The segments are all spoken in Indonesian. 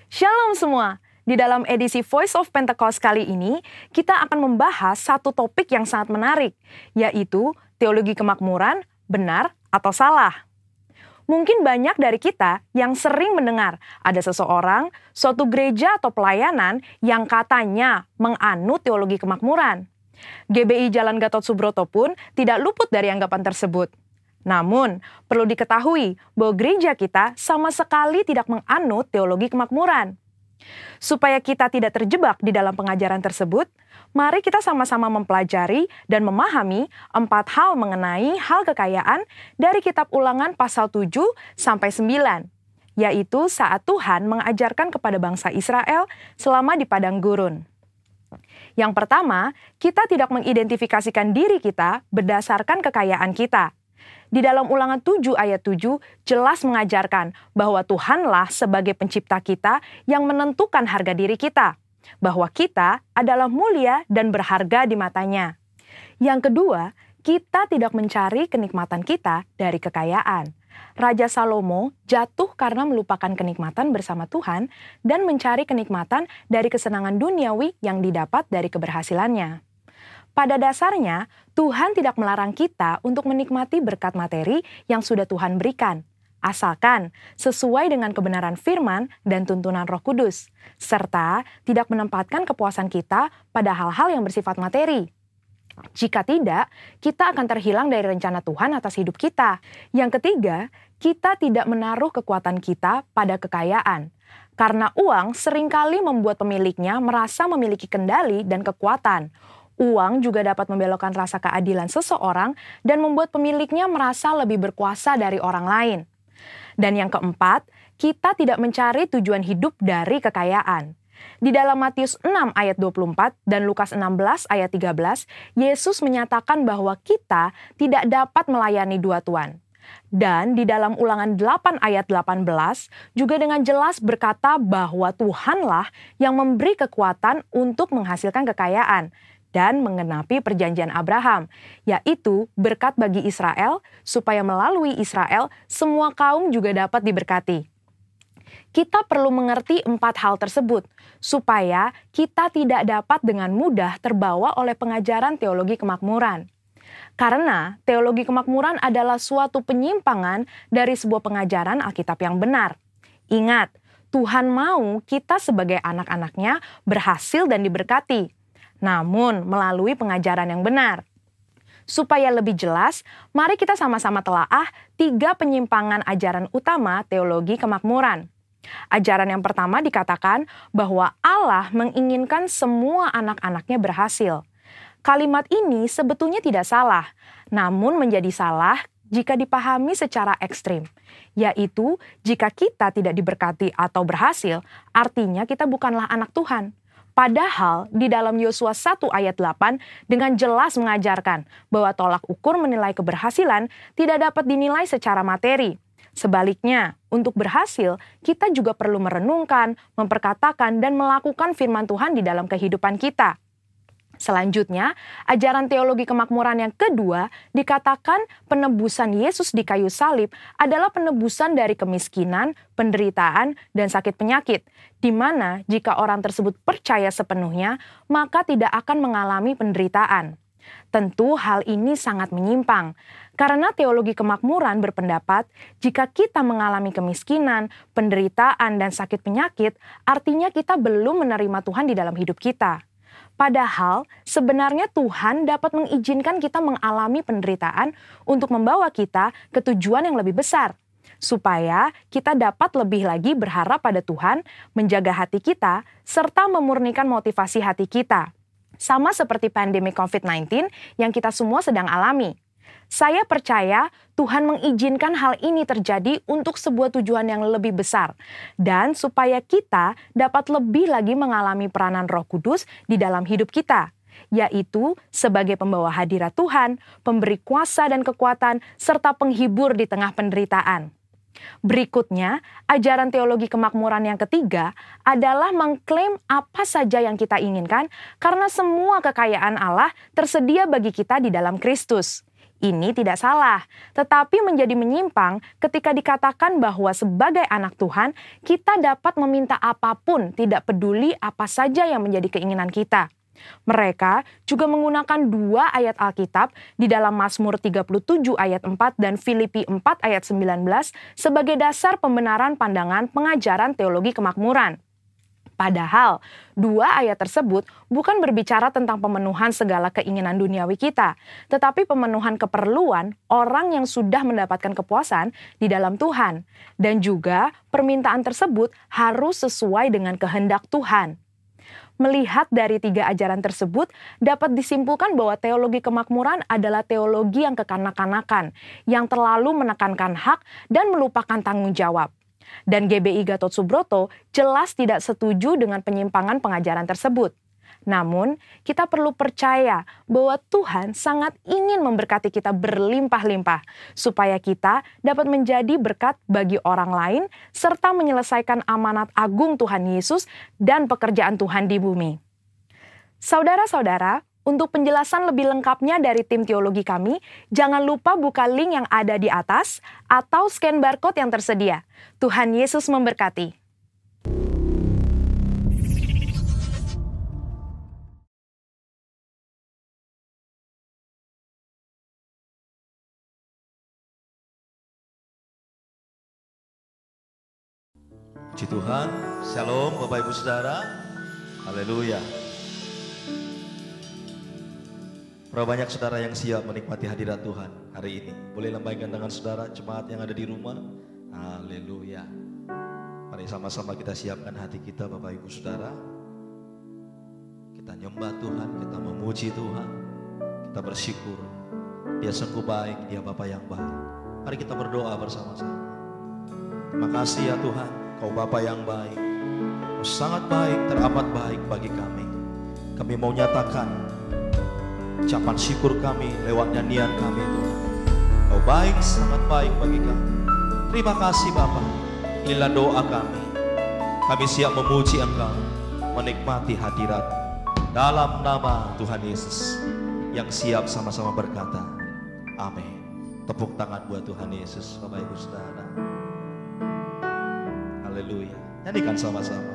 Shalom semua! Di dalam edisi Voice of Pentecost kali ini, kita akan membahas satu topik yang sangat menarik, yaitu teologi kemakmuran, benar atau salah. Mungkin banyak dari kita yang sering mendengar ada seseorang, suatu gereja atau pelayanan yang katanya menganut teologi kemakmuran. GBI Jalan Gatot Subroto pun tidak luput dari anggapan tersebut. Namun, perlu diketahui bahwa gereja kita sama sekali tidak menganut teologi kemakmuran. Supaya kita tidak terjebak di dalam pengajaran tersebut, mari kita sama-sama mempelajari dan memahami 4 hal mengenai hal kekayaan dari kitab Ulangan pasal 7 sampai 9, yaitu saat Tuhan mengajarkan kepada bangsa Israel selama di padang gurun. Yang pertama, kita tidak mengidentifikasikan diri kita berdasarkan kekayaan kita. Di dalam Ulangan 7 ayat 7 jelas mengajarkan bahwa Tuhanlah sebagai pencipta kita yang menentukan harga diri kita, bahwa kita adalah mulia dan berharga di matanya. Yang kedua, kita tidak mencari kenikmatan kita dari kekayaan. Raja Salomo jatuh karena melupakan kenikmatan bersama Tuhan dan mencari kenikmatan dari kesenangan duniawi yang didapat dari keberhasilannya. Pada dasarnya, Tuhan tidak melarang kita untuk menikmati berkat materi yang sudah Tuhan berikan, asalkan sesuai dengan kebenaran firman dan tuntunan Roh Kudus, serta tidak menempatkan kepuasan kita pada hal-hal yang bersifat materi. Jika tidak, kita akan terhilang dari rencana Tuhan atas hidup kita. Yang ketiga, kita tidak menaruh kekuatan kita pada kekayaan, karena uang seringkali membuat pemiliknya merasa memiliki kendali dan kekuatan. Uang juga dapat membelokkan rasa keadilan seseorang dan membuat pemiliknya merasa lebih berkuasa dari orang lain. Dan yang keempat, kita tidak mencari tujuan hidup dari kekayaan. Di dalam Matius 6 ayat 24 dan Lukas 16 ayat 13, Yesus menyatakan bahwa kita tidak dapat melayani dua tuan. Dan di dalam Ulangan 8 ayat 18 juga dengan jelas berkata bahwa Tuhanlah yang memberi kekuatan untuk menghasilkan kekayaan dan menggenapi perjanjian Abraham, yaitu berkat bagi Israel, supaya melalui Israel semua kaum juga dapat diberkati. Kita perlu mengerti 4 hal tersebut, supaya kita tidak dapat dengan mudah terbawa oleh pengajaran teologi kemakmuran. Karena teologi kemakmuran adalah suatu penyimpangan dari sebuah pengajaran Alkitab yang benar. Ingat, Tuhan mau kita sebagai anak-anaknya berhasil dan diberkati, namun melalui pengajaran yang benar. Supaya lebih jelas, mari kita sama-sama telaah 3 penyimpangan ajaran utama teologi kemakmuran. Ajaran yang pertama dikatakan bahwa Allah menginginkan semua anak-anaknya berhasil. Kalimat ini sebetulnya tidak salah, namun menjadi salah jika dipahami secara ekstrim, yaitu jika kita tidak diberkati atau berhasil, artinya kita bukanlah anak Tuhan. Padahal di dalam Yosua 1 ayat 8 dengan jelas mengajarkan bahwa tolak ukur menilai keberhasilan tidak dapat dinilai secara materi. Sebaliknya, untuk berhasil, kita juga perlu merenungkan, memperkatakan, dan melakukan firman Tuhan di dalam kehidupan kita. Selanjutnya, ajaran teologi kemakmuran yang kedua dikatakan penebusan Yesus di kayu salib adalah penebusan dari kemiskinan, penderitaan, dan sakit penyakit, di mana jika orang tersebut percaya sepenuhnya, maka tidak akan mengalami penderitaan. Tentu hal ini sangat menyimpang, karena teologi kemakmuran berpendapat jika kita mengalami kemiskinan, penderitaan, dan sakit penyakit, artinya kita belum menerima Tuhan di dalam hidup kita. Padahal sebenarnya Tuhan dapat mengizinkan kita mengalami penderitaan untuk membawa kita ke tujuan yang lebih besar, supaya kita dapat lebih lagi berharap pada Tuhan, menjaga hati kita, serta memurnikan motivasi hati kita. Sama seperti pandemi COVID-19 yang kita semua sedang alami. Saya percaya Tuhan mengizinkan hal ini terjadi untuk sebuah tujuan yang lebih besar dan supaya kita dapat lebih lagi mengalami peranan Roh Kudus di dalam hidup kita, yaitu sebagai pembawa hadirat Tuhan, pemberi kuasa dan kekuatan, serta penghibur di tengah penderitaan. Berikutnya, ajaran teologi kemakmuran yang ketiga adalah mengklaim apa saja yang kita inginkan karena semua kekayaan Allah tersedia bagi kita di dalam Kristus. Ini tidak salah, tetapi menjadi menyimpang ketika dikatakan bahwa sebagai anak Tuhan, kita dapat meminta apapun, tidak peduli apa saja yang menjadi keinginan kita. Mereka juga menggunakan 2 ayat Alkitab di dalam Mazmur 37 ayat 4 dan Filipi 4 ayat 19 sebagai dasar pembenaran pandangan pengajaran teologi kemakmuran. Padahal, 2 ayat tersebut bukan berbicara tentang pemenuhan segala keinginan duniawi kita, tetapi pemenuhan keperluan orang yang sudah mendapatkan kepuasan di dalam Tuhan. Dan juga, permintaan tersebut harus sesuai dengan kehendak Tuhan. Melihat dari 3 ajaran tersebut, dapat disimpulkan bahwa teologi kemakmuran adalah teologi yang kekanak-kanakan, yang terlalu menekankan hak dan melupakan tanggung jawab. Dan GBI Gatot Subroto jelas tidak setuju dengan penyimpangan pengajaran tersebut. Namun, kita perlu percaya bahwa Tuhan sangat ingin memberkati kita berlimpah-limpah, supaya kita dapat menjadi berkat bagi orang lain, serta menyelesaikan amanat agung Tuhan Yesus dan pekerjaan Tuhan di bumi. Saudara-saudara, untuk penjelasan lebih lengkapnya dari tim teologi kami, jangan lupa buka link yang ada di atas atau scan barcode yang tersedia. Tuhan Yesus memberkati. Puji Tuhan, Shalom Bapak Ibu Saudara, Haleluya. Berapa banyak saudara yang siap menikmati hadirat Tuhan hari ini? Boleh lambaikan tangan saudara, jemaat yang ada di rumah. Haleluya. Mari sama-sama kita siapkan hati kita Bapak Ibu Saudara. Kita nyembah Tuhan, kita memuji Tuhan. Kita bersyukur. Dia sungguh baik, Dia Bapa yang baik. Mari kita berdoa bersama-sama. Terima kasih ya Tuhan, Kau Bapa yang baik. Kau sangat baik, teramat baik bagi kami. Kami mau nyatakan ucapan syukur kami lewat nyanyian kami Tuhan. Kau baik, sangat baik bagi kami. Terima kasih Bapa. Inilah doa kami. Kami siap memuji Engkau, menikmati hadirat dalam nama Tuhan Yesus, yang siap sama-sama berkata, amin. Tepuk tangan buat Tuhan Yesus, Bapak Ibu Saudara. Haleluya. Nyanyikan sama-sama.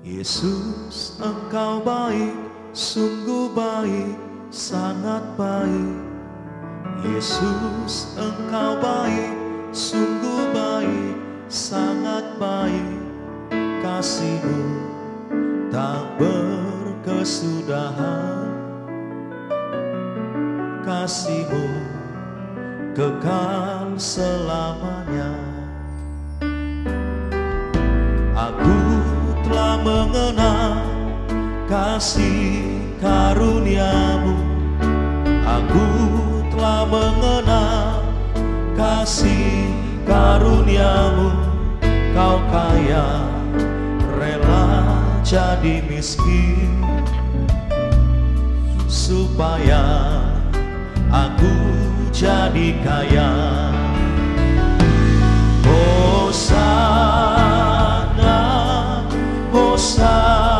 Yesus, Engkau baik, sungguh baik, sangat baik. Yesus, Engkau baik, sungguh baik, sangat baik. Kasih-Mu tak berkesudahan. Kasih-Mu kekal selamanya. Aku telah mengenal kasih karunia-Mu. Aku telah mengenal kasih karunia-Mu. Kau kaya, rela jadi miskin, supaya aku jadi kaya. Hosana, Hosana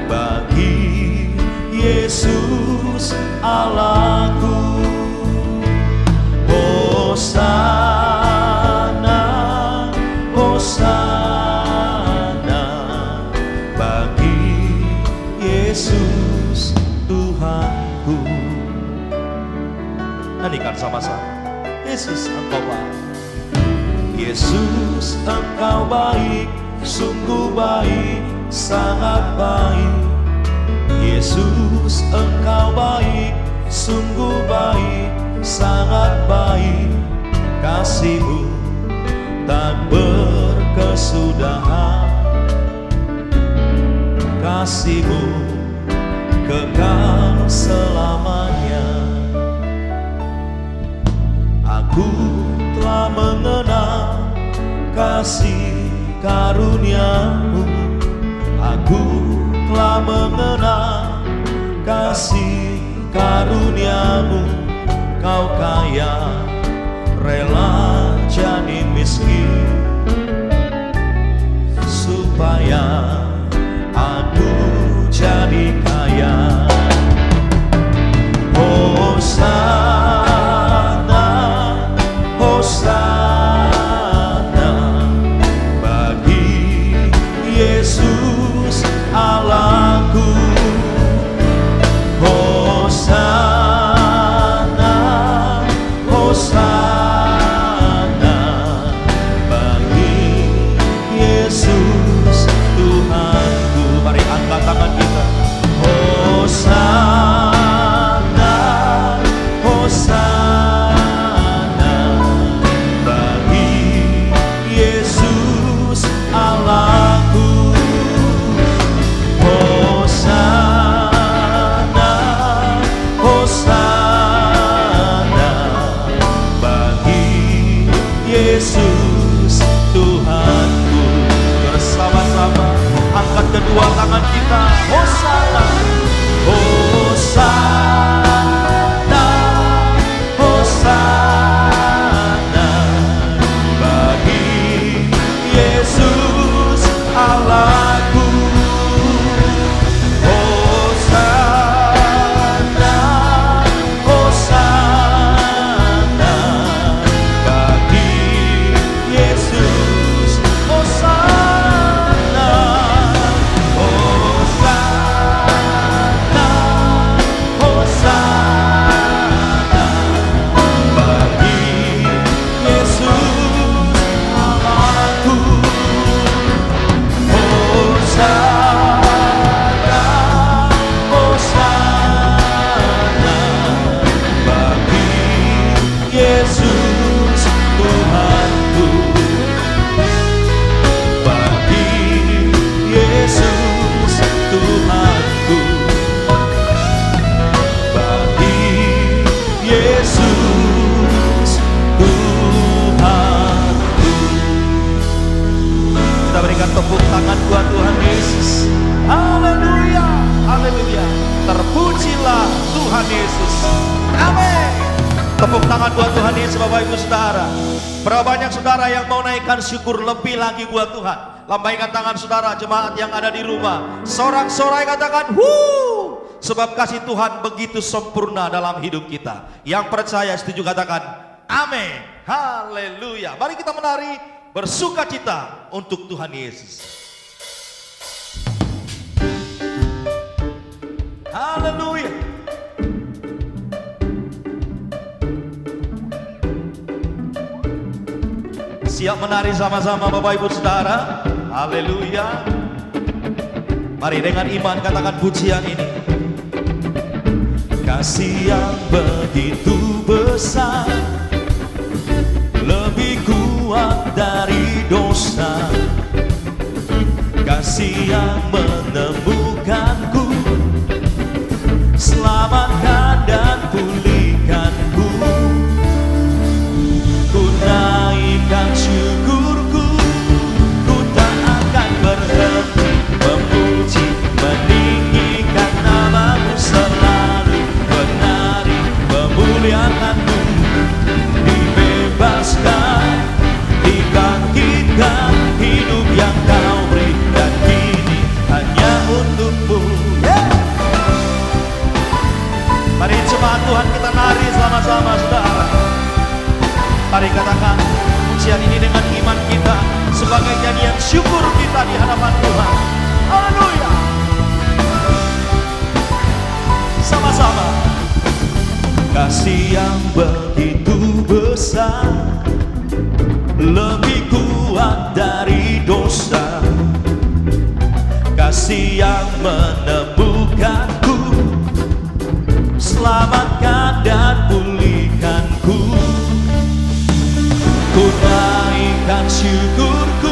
bagi Yesus Allahku. Hosana, Hosana bagi Yesus Tuhanku. Nyanyikan sama-sama. Yesus Engkau baik. Yesus Engkau baik, sungguh baik, sangat baik. Yesus Engkau baik, sungguh baik, sangat baik. Kasih-Mu tak berkesudahan. Kasih-Mu kekal selamanya. Aku telah mengenal kasih karunia-Mu. Aku telah mengenal kasih karunia-Mu. Kau kaya, rela jadi miskin, supaya aku jadi kaya. Oh, Berikan tepuk tangan buat Tuhan Yesus. Haleluya, haleluya. Terpujilah Tuhan Yesus. Amin. Tepuk tangan buat Tuhan Yesus, Bapak Ibu Saudara. Berapa banyak saudara yang mau naikkan syukur lebih lagi buat Tuhan? Lambaikan tangan saudara, jemaat yang ada di rumah. Sorak-sorai katakan, "Wuh!" Sebab kasih Tuhan begitu sempurna dalam hidup kita. Yang percaya setuju katakan, amin. Haleluya. Mari kita menari bersuka cita untuk Tuhan Yesus. Haleluya. Siap menari sama-sama Bapak Ibu Saudara. Haleluya. Mari dengan iman katakan pujian ini. Kasih yang begitu besar, lebih kuat dari dosa. Kasih yang menemukanku, selamatkan dan pulihkanku. Ku naikkan syukurku, ku tak akan berhenti memuji, meninggikan namamu selalu, menari, memuliakanmu. Dibebaskan, dibangkitkan, hidup yang kau beri dan kini hanya untukmu. Mari jemaat Tuhan kita nari sama-sama saudara. Mari katakan pujian ini dengan iman kita sebagai nyanyian syukur kita di hadapan Tuhan. Haleluya. Sama-sama. Kasih yang begitu besar, lebih kuat dari dosa. Kasih yang menemukanku, selamatkan dan pulihkanku. Ku naikkan syukurku,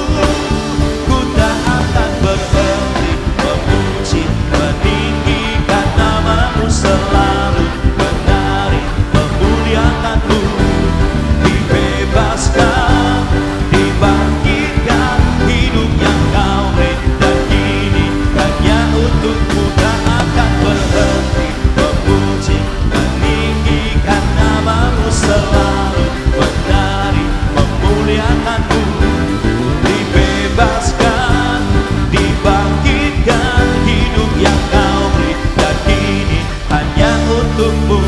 ku tak akan berhenti memuji, meninggikan namamu selalu, menari, memuliakanmu. Dibebaskan, dibangkitkan, hidup yang kau beri dan kini hanya untukmu. Tak akan berhenti memuji, meninggikan namamu selalu, menari, memuliakanmu. Dibebaskan, dibangkitkan, hidup yang kau beri dan kini hanya untukmu.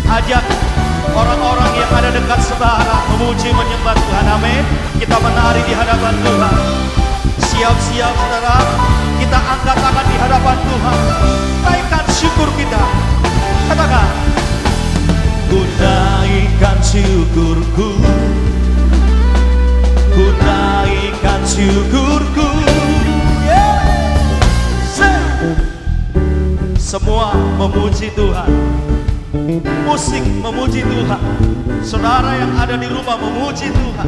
Ajak orang-orang yang ada dekat saudara memuji menyembah Tuhan. Amin. Kita menari di hadapan Tuhan. Siap-siap saudara, kita angkat tangan di hadapan Tuhan. Naikkan syukur kita. Katakan, ku naikkan syukurku, ku naikkan syukurku. Semua memuji Tuhan. Musik memuji Tuhan. Saudara yang ada di rumah memuji Tuhan.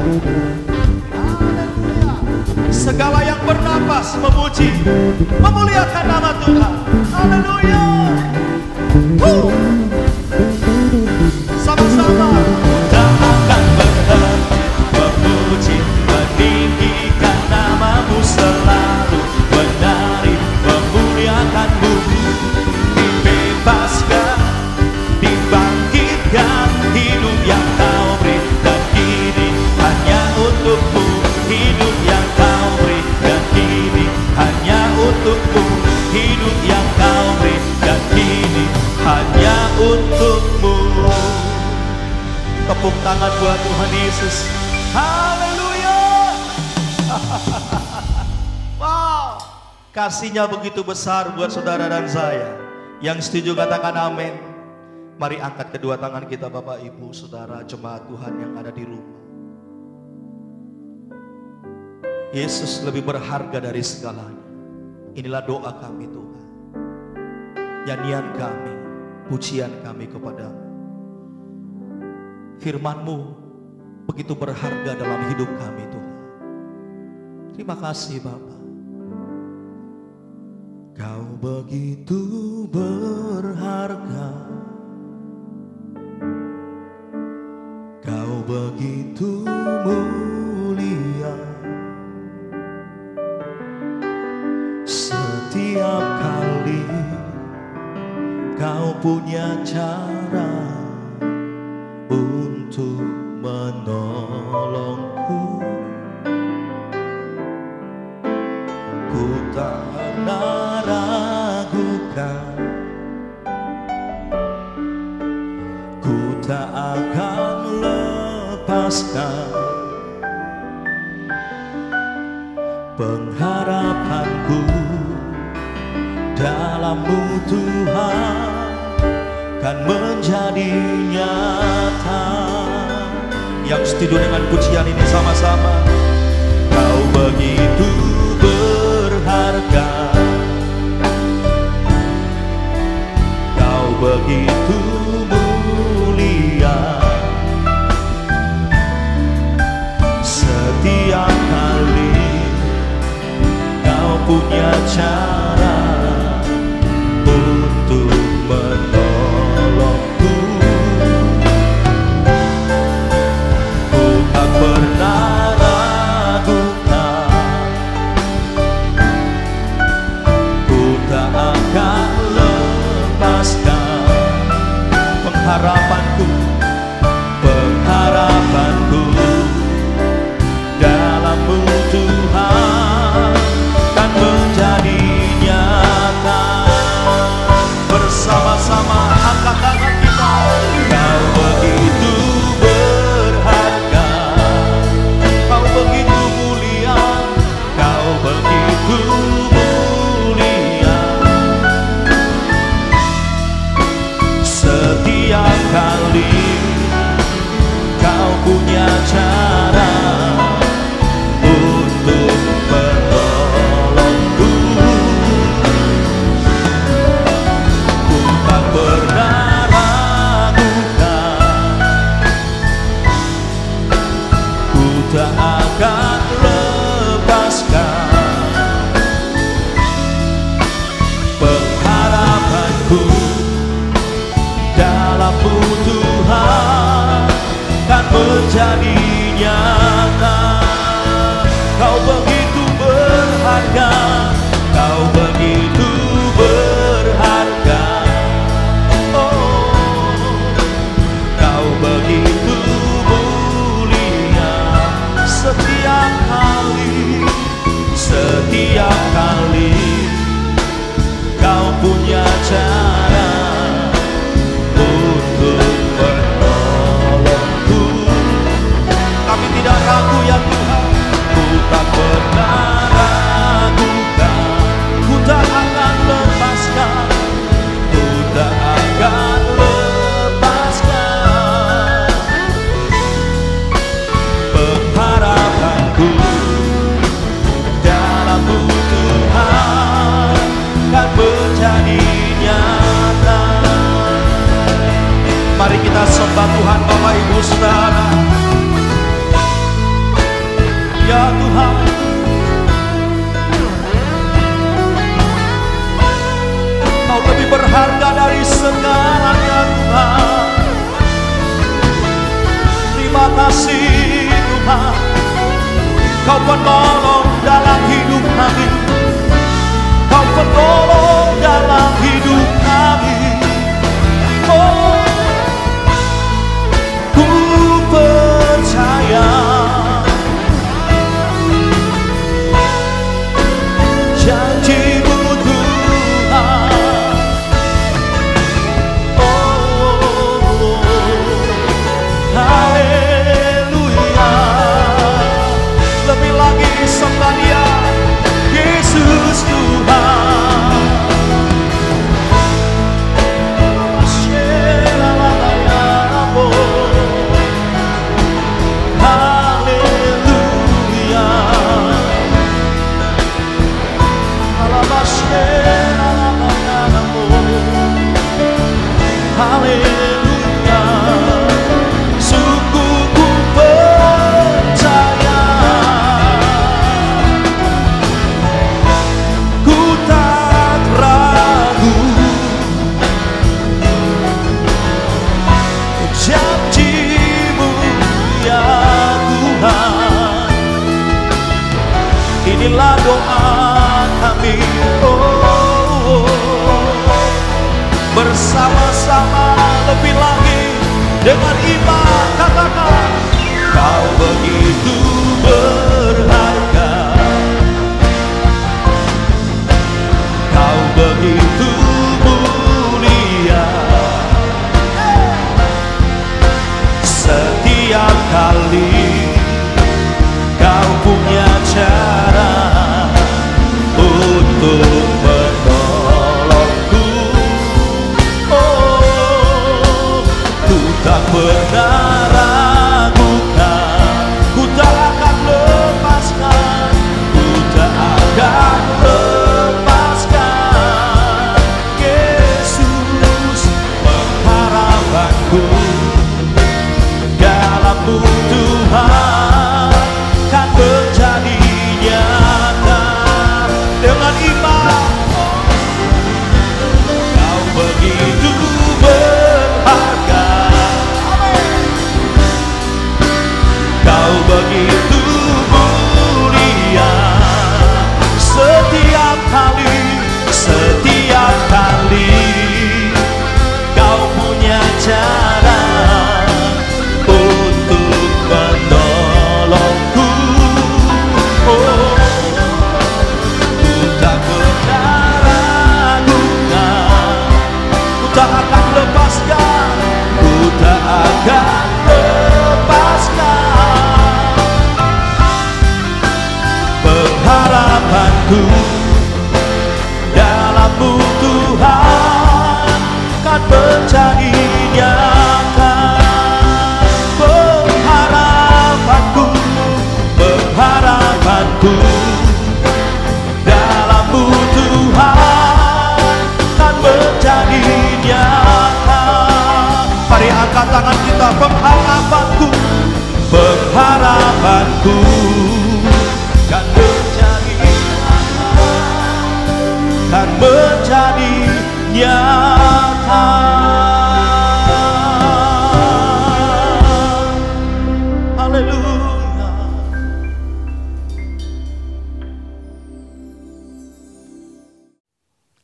Haleluya. Segala yang bernapas memuji, memuliakan nama Tuhan. Haleluya. Sama-sama. Tak akan berhenti memuji, meninggikan namamu selalu, menari, memuliakanmu. Dibebaskan, dibangkitkan, hidup yang kau beri dan kini hanya untukmu. Hidup yang kau beri dan kini hanya untukmu. Hidup yang kau beri dan kini hanya untukmu. Tepuk tangan buat Tuhan Yesus. Haleluya. Wow, kasihnya begitu besar buat saudara dan saya. Yang setuju katakan amin. Mari angkat kedua tangan kita Bapak Ibu Saudara jemaat Tuhan yang ada di rumah. Yesus lebih berharga dari segalanya. Inilah doa kami Tuhan. Nyanyian kami, pujian kami kepadamu. Firman-Mu begitu berharga dalam hidup kami Tuhan. Terima kasih Bapa. Kau begitu berharga, Kau begitu mulia, setiap kali Kau punya cara untuk menolongku. Ku tak pernah ragukan, ku tak akan lepaskan pengharapanku dalam-Mu Tuhan, kan menjadi nyata. Yang setuju dengan pujian ini sama-sama. Kau begitu berharga, Kau begitu mulia, setiap kali Kau punya cara untuk menolongku. Ku tak pernah ragukan, ku tak akan lepaskan pengharapanku, pengharapanku dalam-Mu Tuhan, kan menjadi nyata. Bersama-sama angkat tangan kita. Kau begitu berharga, Kau begitu mulia, Kau begitu mulia, setiap kali Kau punya cara untuk menolongku. Ku tak pernah ragukan, ku tak akan lepaskan pengharapanku dalam-Mu Tuhan, kan menjadi nyata. Kau begitu berharga, Kau begitu berharga, oh, Kau begitu mulia, setiap kali Kau punya cara untuk menolongku. Kami tidak ragu ya Tuhan, ku tak pernah ragukan, ku tak akan lepaskan, ku tak akan lepaskan pengharapanku dalam-Mu Tuhan, kan menjadi nyata. Mari kita sembah Tuhan Bapak Ibu Saudara. Ya Tuhan, Kau lebih berharga dari segalanya Tuhan. Terima kasih Tuhan, Kau penolong dalam hidup kami, Kau penolong dalam hidup kami. Oh, ku percaya janji-Mu Tuhan. Oh, haleluya. Lebih lagi sembah Dia, Yesus Tuhan. Penuhilah doa kami, bersama-sama lebih lagi dengan iman katakan, Kau begitu berharga, Kau begitu mulia. Setiap kali Kau punya cara untuk menolongku. Ku tak pernah ragukan, ku tak akan lepaskan, ku tak akan lepaskan. Yesus pengharapanku, dalam-Mu Tuhan kan menjadi nyata dengan iman. Kau begitu berharga, Kau begitu mulia. Setiap kali Kau punya cara untuk menolongku. Ku tak pernah ragukan, ku tak akan lepaskan, ku tak akan lepaskan. Pengharapanku dalam-Mu Tuhan kan menjadi nyata. Pengharapanku dalam-Mu Tuhan kan menjadi nyata. Mari angkat tangan kita. Pengharapanku kan menjadi nyata, kan menjadi nyata. Haleluya.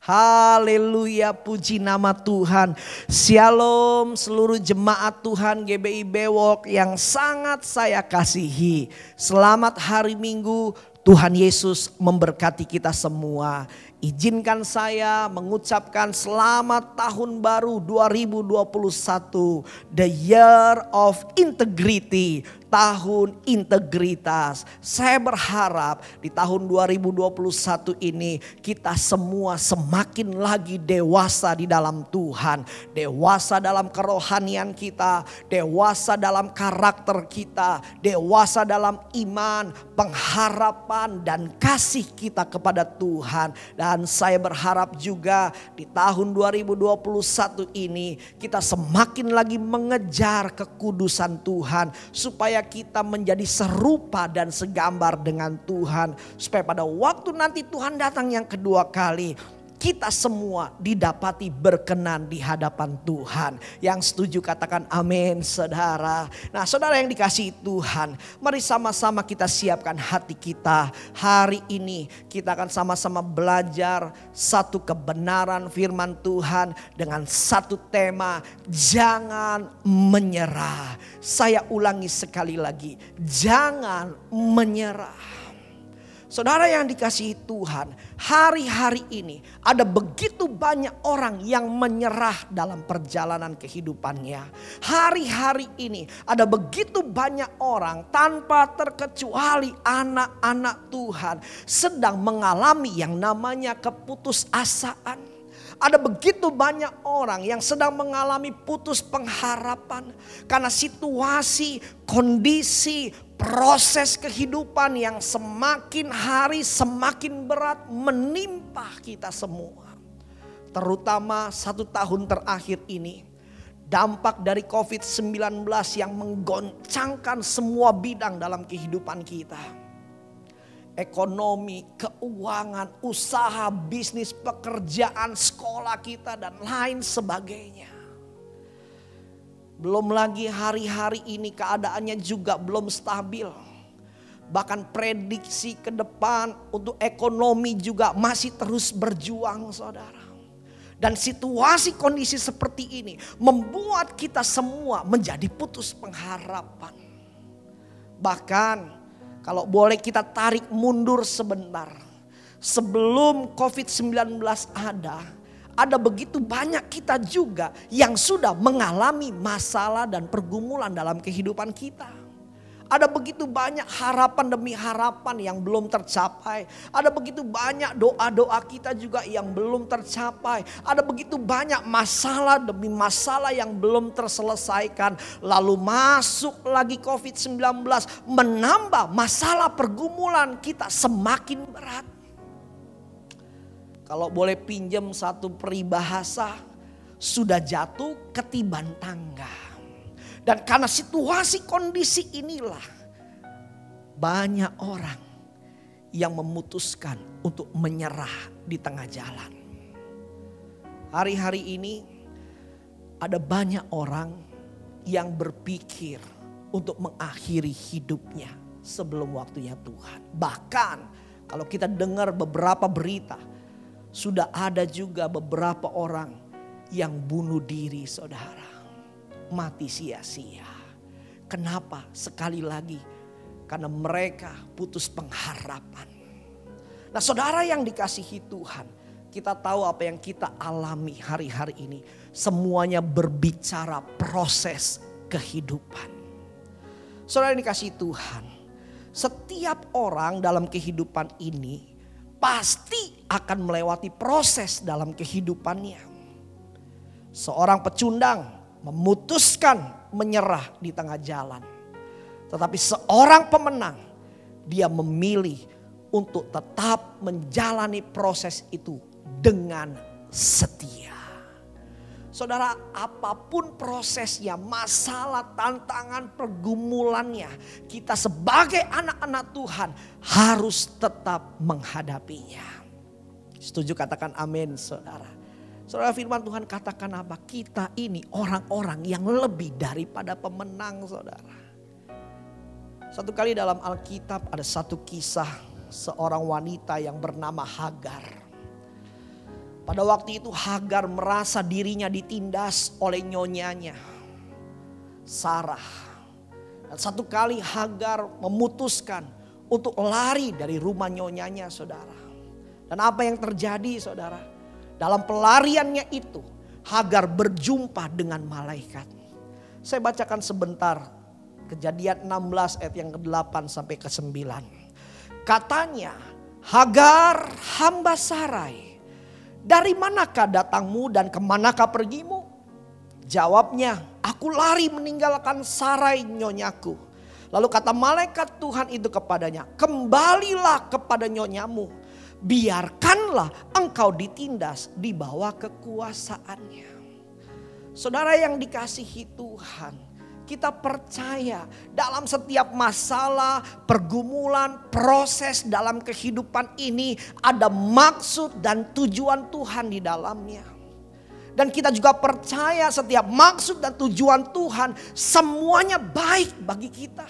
Haleluya, puji nama Tuhan. Shalom seluruh jemaat Tuhan GBI Bewok yang sangat saya kasihi. Selamat hari Minggu, Tuhan Yesus memberkati kita semua. Izinkan saya mengucapkan selamat tahun baru 2021. The Year of Integrity. Tahun integritas. Saya berharap di tahun 2021 ini kita semua semakin lagi dewasa di dalam Tuhan. Dewasa dalam kerohanian kita. Dewasa dalam karakter kita. Dewasa dalam iman, pengharapan dan kasih kita kepada Tuhan. Dan saya berharap juga di tahun 2021 ini kita semakin lagi mengejar kekudusan Tuhan. Supaya kita menjadi serupa dan segambar dengan Tuhan. Supaya pada waktu nanti Tuhan datang yang kedua kali, kita semua didapati berkenan di hadapan Tuhan. Yang setuju katakan amin, saudara. Nah, saudara yang dikasihi Tuhan, mari sama-sama kita siapkan hati kita. Hari ini kita akan sama-sama belajar satu kebenaran firman Tuhan dengan satu tema, jangan menyerah. Saya ulangi sekali lagi, jangan menyerah. Saudara yang dikasihi Tuhan, hari-hari ini ada begitu banyak orang yang menyerah dalam perjalanan kehidupannya. Hari-hari ini ada begitu banyak orang tanpa terkecuali anak-anak Tuhan sedang mengalami yang namanya keputusasaan. Ada begitu banyak orang yang sedang mengalami putus pengharapan karena situasi, kondisi, proses kehidupan yang semakin hari semakin berat menimpa kita semua. Terutama 1 tahun terakhir ini, dampak dari COVID-19 yang menggoncangkan semua bidang dalam kehidupan kita. Ekonomi, keuangan, usaha, bisnis, pekerjaan, sekolah kita dan lain sebagainya. Belum lagi hari-hari ini keadaannya juga belum stabil. Bahkan prediksi ke depan untuk ekonomi juga masih terus berjuang saudara. Dan situasi kondisi seperti ini membuat kita semua menjadi putus pengharapan. Bahkan kalau boleh kita tarik mundur sebentar. Sebelum COVID-19 ada begitu banyak kita juga yang sudah mengalami masalah dan pergumulan dalam kehidupan kita. Ada begitu banyak harapan demi harapan yang belum tercapai. Ada begitu banyak doa-doa kita juga yang belum tercapai. Ada begitu banyak masalah demi masalah yang belum terselesaikan. Lalu masuk lagi COVID-19 menambah masalah pergumulan kita semakin berat. Kalau boleh pinjam satu peribahasa, sudah jatuh ketiban tangga. Dan karena situasi kondisi inilah banyak orang yang memutuskan untuk menyerah di tengah jalan. Hari-hari ini ada banyak orang yang berpikir untuk mengakhiri hidupnya sebelum waktunya Tuhan. Bahkan kalau kita dengar beberapa berita, sudah ada juga beberapa orang yang bunuh diri saudara. Mati sia-sia. Kenapa? Sekali lagi karena mereka putus pengharapan. Nah saudara yang dikasihi Tuhan, kita tahu apa yang kita alami hari-hari ini. Semuanya berbicara proses kehidupan. Saudara yang dikasihi Tuhan, setiap orang dalam kehidupan ini pasti akan melewati proses dalam kehidupannya. Seorang pecundang memutuskan menyerah di tengah jalan. Tetapi seorang pemenang, dia memilih untuk tetap menjalani proses itu dengan setia. Saudara, apapun prosesnya, masalah, tantangan, pergumulannya, kita sebagai anak-anak Tuhan harus tetap menghadapinya. Setuju, katakan amin saudara. Saudara, firman Tuhan katakan apa? Kita ini orang-orang yang lebih daripada pemenang saudara. Satu kali dalam Alkitab ada satu kisah seorang wanita yang bernama Hagar. Pada waktu itu Hagar merasa dirinya ditindas oleh nyonyanya Sarah. Dan satu kali Hagar memutuskan untuk lari dari rumah nyonyanya saudara. Dan apa yang terjadi saudara? Dalam pelariannya itu Hagar berjumpa dengan malaikat. Saya bacakan sebentar Kejadian 16 ayat yang ke-8 sampai ke-9. Katanya, Hagar hamba Sarai, dari manakah datangmu dan kemanakah pergimu? Jawabnya, aku lari meninggalkan Sarai nyonyaku. Lalu kata malaikat Tuhan itu kepadanya, kembalilah kepada nyonyamu. Biarkanlah engkau ditindas di bawah kekuasaannya. Saudara yang dikasihi Tuhan, kita percaya dalam setiap masalah, pergumulan, proses dalam kehidupan ini ada maksud dan tujuan Tuhan di dalamnya. Dan kita juga percaya setiap maksud dan tujuan Tuhan semuanya baik bagi kita.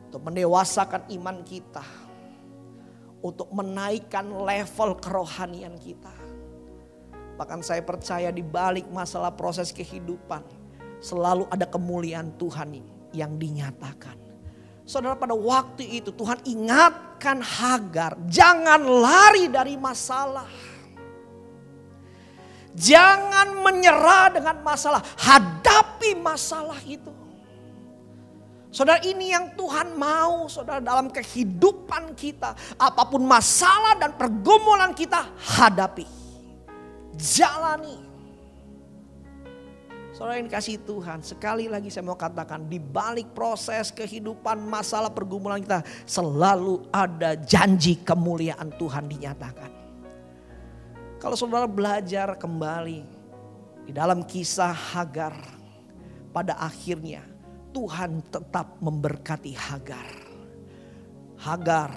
Untuk mendewasakan iman kita. Untuk menaikkan level kerohanian kita. Bahkan saya percaya di balik masalah proses kehidupan selalu ada kemuliaan Tuhan yang dinyatakan. Saudara, pada waktu itu Tuhan ingatkan Hagar, jangan lari dari masalah. Jangan menyerah dengan masalah, hadapi masalah itu. Saudara, ini yang Tuhan mau saudara dalam kehidupan kita. Apapun masalah dan pergumulan kita, hadapi. Jalani. Saudara yang dikasihi Tuhan, sekali lagi saya mau katakan, di balik proses kehidupan, masalah, pergumulan kita, selalu ada janji kemuliaan Tuhan dinyatakan. Kalau saudara belajar kembali di dalam kisah Hagar, pada akhirnya Tuhan tetap memberkati Hagar. Hagar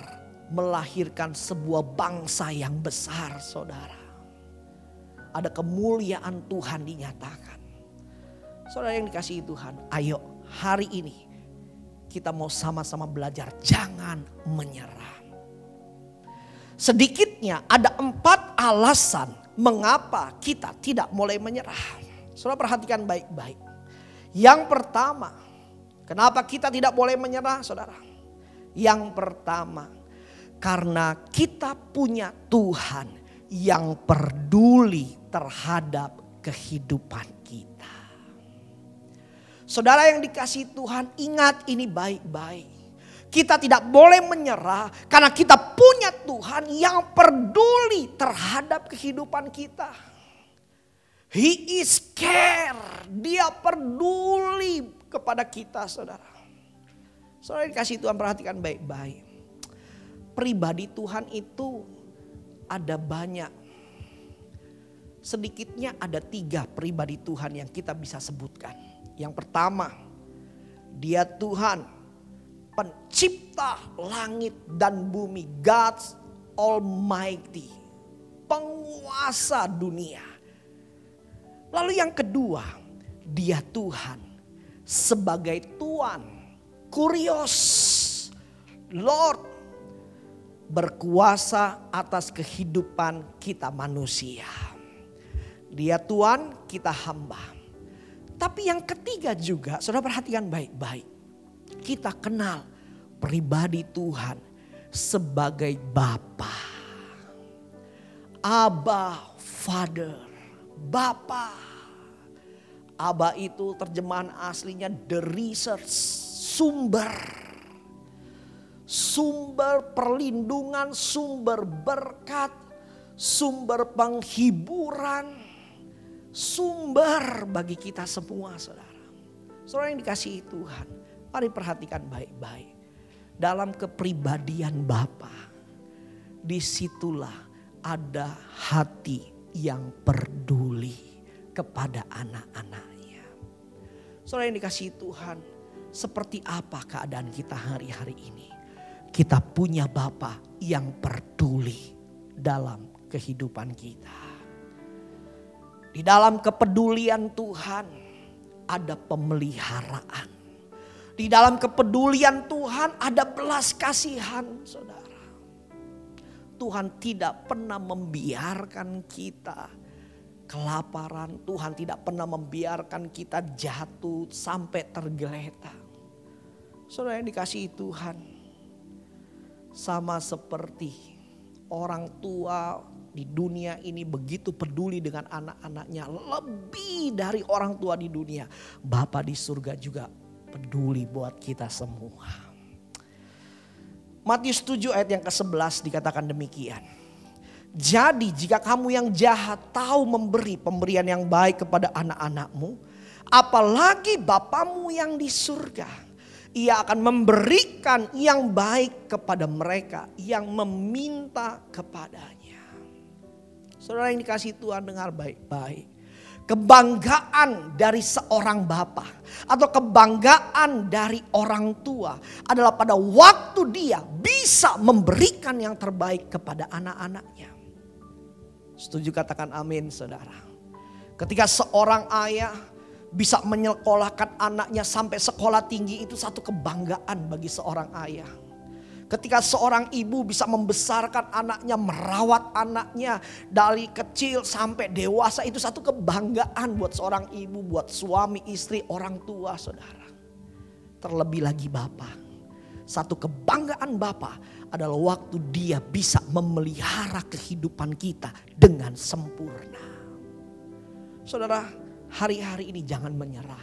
melahirkan sebuah bangsa yang besar saudara. Ada kemuliaan Tuhan dinyatakan. Saudara yang dikasihi Tuhan, ayo hari ini kita mau sama-sama belajar jangan menyerah. Sedikitnya ada 4 alasan mengapa kita tidak mulai menyerah. Saudara perhatikan baik-baik. Yang pertama, kenapa kita tidak boleh menyerah, saudara? Yang pertama, karena kita punya Tuhan yang peduli terhadap kehidupan kita. Saudara yang dikasihi Tuhan, ingat ini baik-baik. Kita tidak boleh menyerah karena kita punya Tuhan yang peduli terhadap kehidupan kita. He is care, dia peduli kepada kita, saudara. Saudara yang dikasihi Tuhan, perhatikan baik-baik. Pribadi Tuhan itu ada banyak. Sedikitnya ada 3 pribadi Tuhan yang kita bisa sebutkan. Yang pertama, dia Tuhan pencipta langit dan bumi. God's Almighty, penguasa dunia. Lalu yang kedua, dia Tuhan sebagai Tuan, Kurios, Lord, berkuasa atas kehidupan kita manusia. Dia Tuhan, kita hamba. Tapi yang ketiga juga, saudara perhatikan baik-baik. Kita kenal pribadi Tuhan sebagai Bapa. Abba, Father, Bapa. Abba itu terjemahan aslinya the resource, sumber. Sumber perlindungan, sumber berkat, sumber penghiburan. Sumber bagi kita semua, saudara. Saudara yang dikasihi Tuhan, mari perhatikan baik-baik. Dalam kepribadian Bapa, disitulah ada hati yang peduli kepada anak-anaknya. Saudara yang dikasihi Tuhan, seperti apa keadaan kita hari-hari ini? Kita punya Bapa yang peduli dalam kehidupan kita. Di dalam kepedulian Tuhan ada pemeliharaan. Di dalam kepedulian Tuhan ada belas kasihan, saudara. Tuhan tidak pernah membiarkan kita kelaparan. Tuhan tidak pernah membiarkan kita jatuh sampai tergeletak. Saudara yang dikasihi Tuhan, sama seperti orang tua di dunia ini begitu peduli dengan anak-anaknya. Lebih dari orang tua di dunia, Bapa di surga juga peduli buat kita semua. Matius 7 ayat yang ke-11 dikatakan demikian. Jadi jika kamu yang jahat tahu memberi pemberian yang baik kepada anak-anakmu, apalagi Bapamu yang di surga, Ia akan memberikan yang baik kepada mereka yang meminta kepadanya. Saudara yang dikasihi Tuhan, dengar baik-baik. Kebanggaan dari seorang bapa atau kebanggaan dari orang tua adalah pada waktu dia bisa memberikan yang terbaik kepada anak-anaknya. Setuju, katakan amin, saudara. Ketika seorang ayah bisa menyekolahkan anaknya sampai sekolah tinggi, itu satu kebanggaan bagi seorang ayah. Ketika seorang ibu bisa membesarkan anaknya, merawat anaknya dari kecil sampai dewasa, itu satu kebanggaan buat seorang ibu, buat suami, istri, orang tua, saudara. Terlebih lagi Bapa. Satu kebanggaan Bapa adalah waktu dia bisa memelihara kehidupan kita dengan sempurna. Saudara, hari-hari ini jangan menyerah.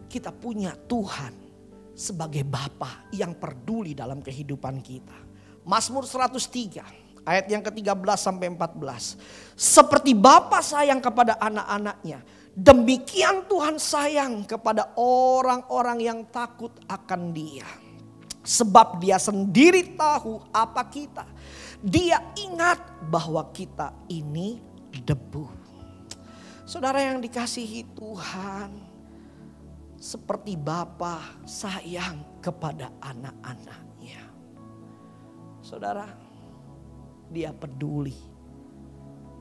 Kita punya Tuhan sebagai Bapa yang peduli dalam kehidupan kita. Mazmur 103 ayat yang ke-13 sampai 14. Seperti Bapa sayang kepada anak-anaknya, demikian Tuhan sayang kepada orang-orang yang takut akan Dia. Sebab Dia sendiri tahu apa kita. Dia ingat bahwa kita ini debu. Saudara yang dikasihi Tuhan, seperti Bapa sayang kepada anak-anaknya. Saudara, Dia peduli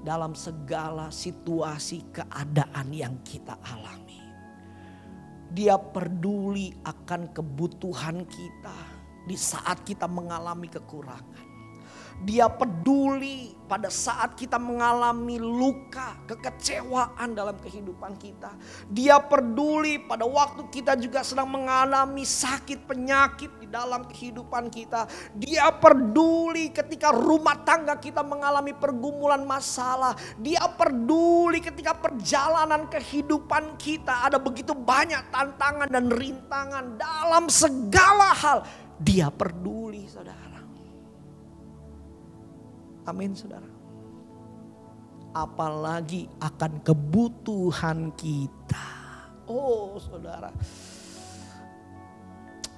dalam segala situasi keadaan yang kita alami. Dia peduli akan kebutuhan kita di saat kita mengalami kekurangan. Dia peduli pada saat kita mengalami luka, kekecewaan dalam kehidupan kita. Dia peduli pada waktu kita juga sedang mengalami sakit, penyakit di dalam kehidupan kita. Dia peduli ketika rumah tangga kita mengalami pergumulan masalah. Dia peduli ketika perjalanan kehidupan kita ada begitu banyak tantangan dan rintangan dalam segala hal. Dia peduli, saudara. Amin, saudara. Apalagi akan kebutuhan kita. Oh, saudara.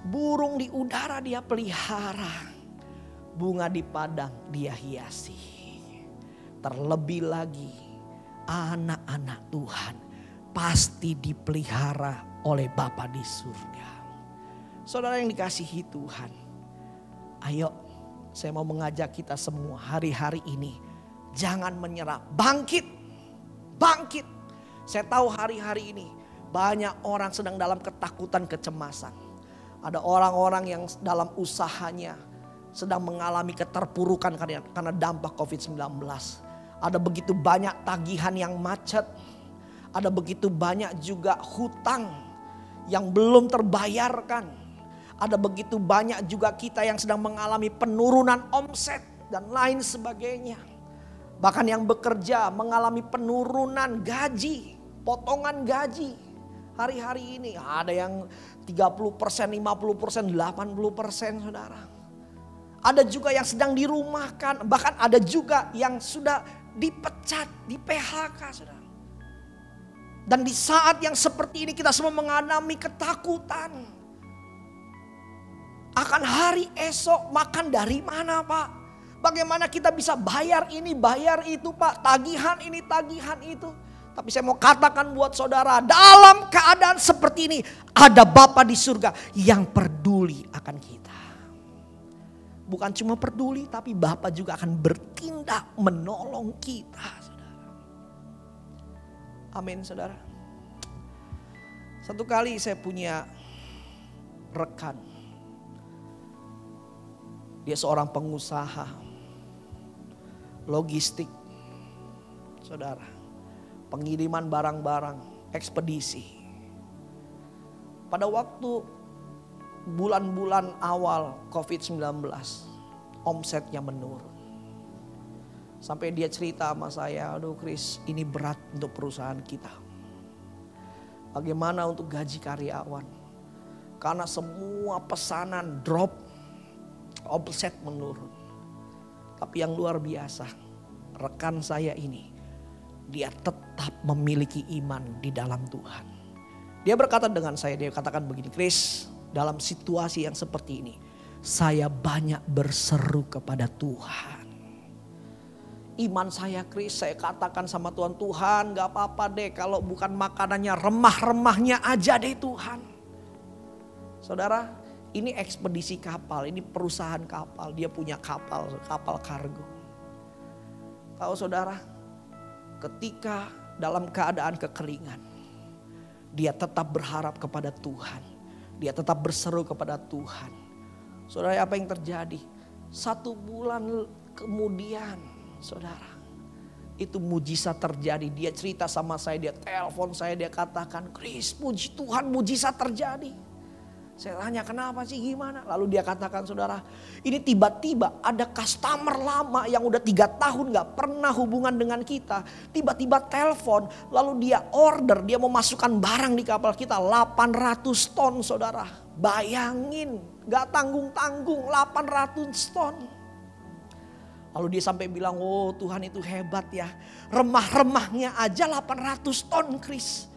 Burung di udara dia pelihara. Bunga di padang dia hiasi. Terlebih lagi anak-anak Tuhan pasti dipelihara oleh Bapa di surga. Saudara yang dikasihi Tuhan. Ayo, saya mau mengajak kita semua hari-hari ini. Jangan menyerah. Bangkit. Bangkit. Saya tahu hari-hari ini banyak orang sedang dalam ketakutan, kecemasan. Ada orang-orang yang dalam usahanya sedang mengalami keterpurukan karena dampak COVID-19. Ada begitu banyak tagihan yang macet. Ada begitu banyak juga hutang yang belum terbayarkan. Ada begitu banyak juga kita yang sedang mengalami penurunan omset dan lain sebagainya. Bahkan yang bekerja mengalami penurunan gaji, potongan gaji. Hari-hari ini ada yang 30%, 50%, 80%, saudara. Ada juga yang sedang dirumahkan, bahkan ada juga yang sudah dipecat, di PHK, saudara. Dan di saat yang seperti ini kita semua mengalami ketakutan. Akan hari esok makan dari mana, Pak? Bagaimana kita bisa bayar ini, bayar itu, Pak? Tagihan ini, tagihan itu. Tapi saya mau katakan buat saudara, dalam keadaan seperti ini ada Bapa di surga yang peduli akan kita. Bukan cuma peduli, tapi Bapa juga akan bertindak menolong kita, saudara. Amin, saudara. Satu kali saya punya rekan. Dia seorang pengusaha logistik, saudara. Pengiriman barang-barang, ekspedisi. Pada waktu bulan-bulan awal COVID-19, omsetnya menurun. Sampai dia cerita sama saya, aduh Chris, ini berat untuk perusahaan kita. Bagaimana untuk gaji karyawan? Karena semua pesanan drop, omset menurun. Tapi yang luar biasa, rekan saya ini, dia tetap memiliki iman di dalam Tuhan. Dia berkata dengan saya, dia katakan begini, Chris, dalam situasi yang seperti ini, saya banyak berseru kepada Tuhan. Iman saya, Chris, saya katakan sama Tuhan, Tuhan gak apa-apa deh kalau bukan makanannya, remah-remahnya aja deh Tuhan. Saudara, ini ekspedisi kapal, ini perusahaan kapal, dia punya kapal kargo. Tahu saudara, ketika dalam keadaan kekeringan, dia tetap berharap kepada Tuhan. Dia tetap berseru kepada Tuhan. Saudara, apa yang terjadi? 1 bulan kemudian, saudara, itu mujizat terjadi. Dia cerita sama saya, dia telepon saya, dia katakan, Chris, puji Tuhan, mujizat terjadi. Saya tanya kenapa sih, gimana? Lalu dia katakan, saudara, ini tiba-tiba ada customer lama yang udah 3 tahun gak pernah hubungan dengan kita. Tiba-tiba telepon, lalu dia order, dia mau masukkan barang di kapal kita 800 ton, saudara. Bayangin, gak tanggung-tanggung 800 ton. Lalu dia sampai bilang, oh Tuhan itu hebat ya. Remah-remahnya aja 800 ton, Chris.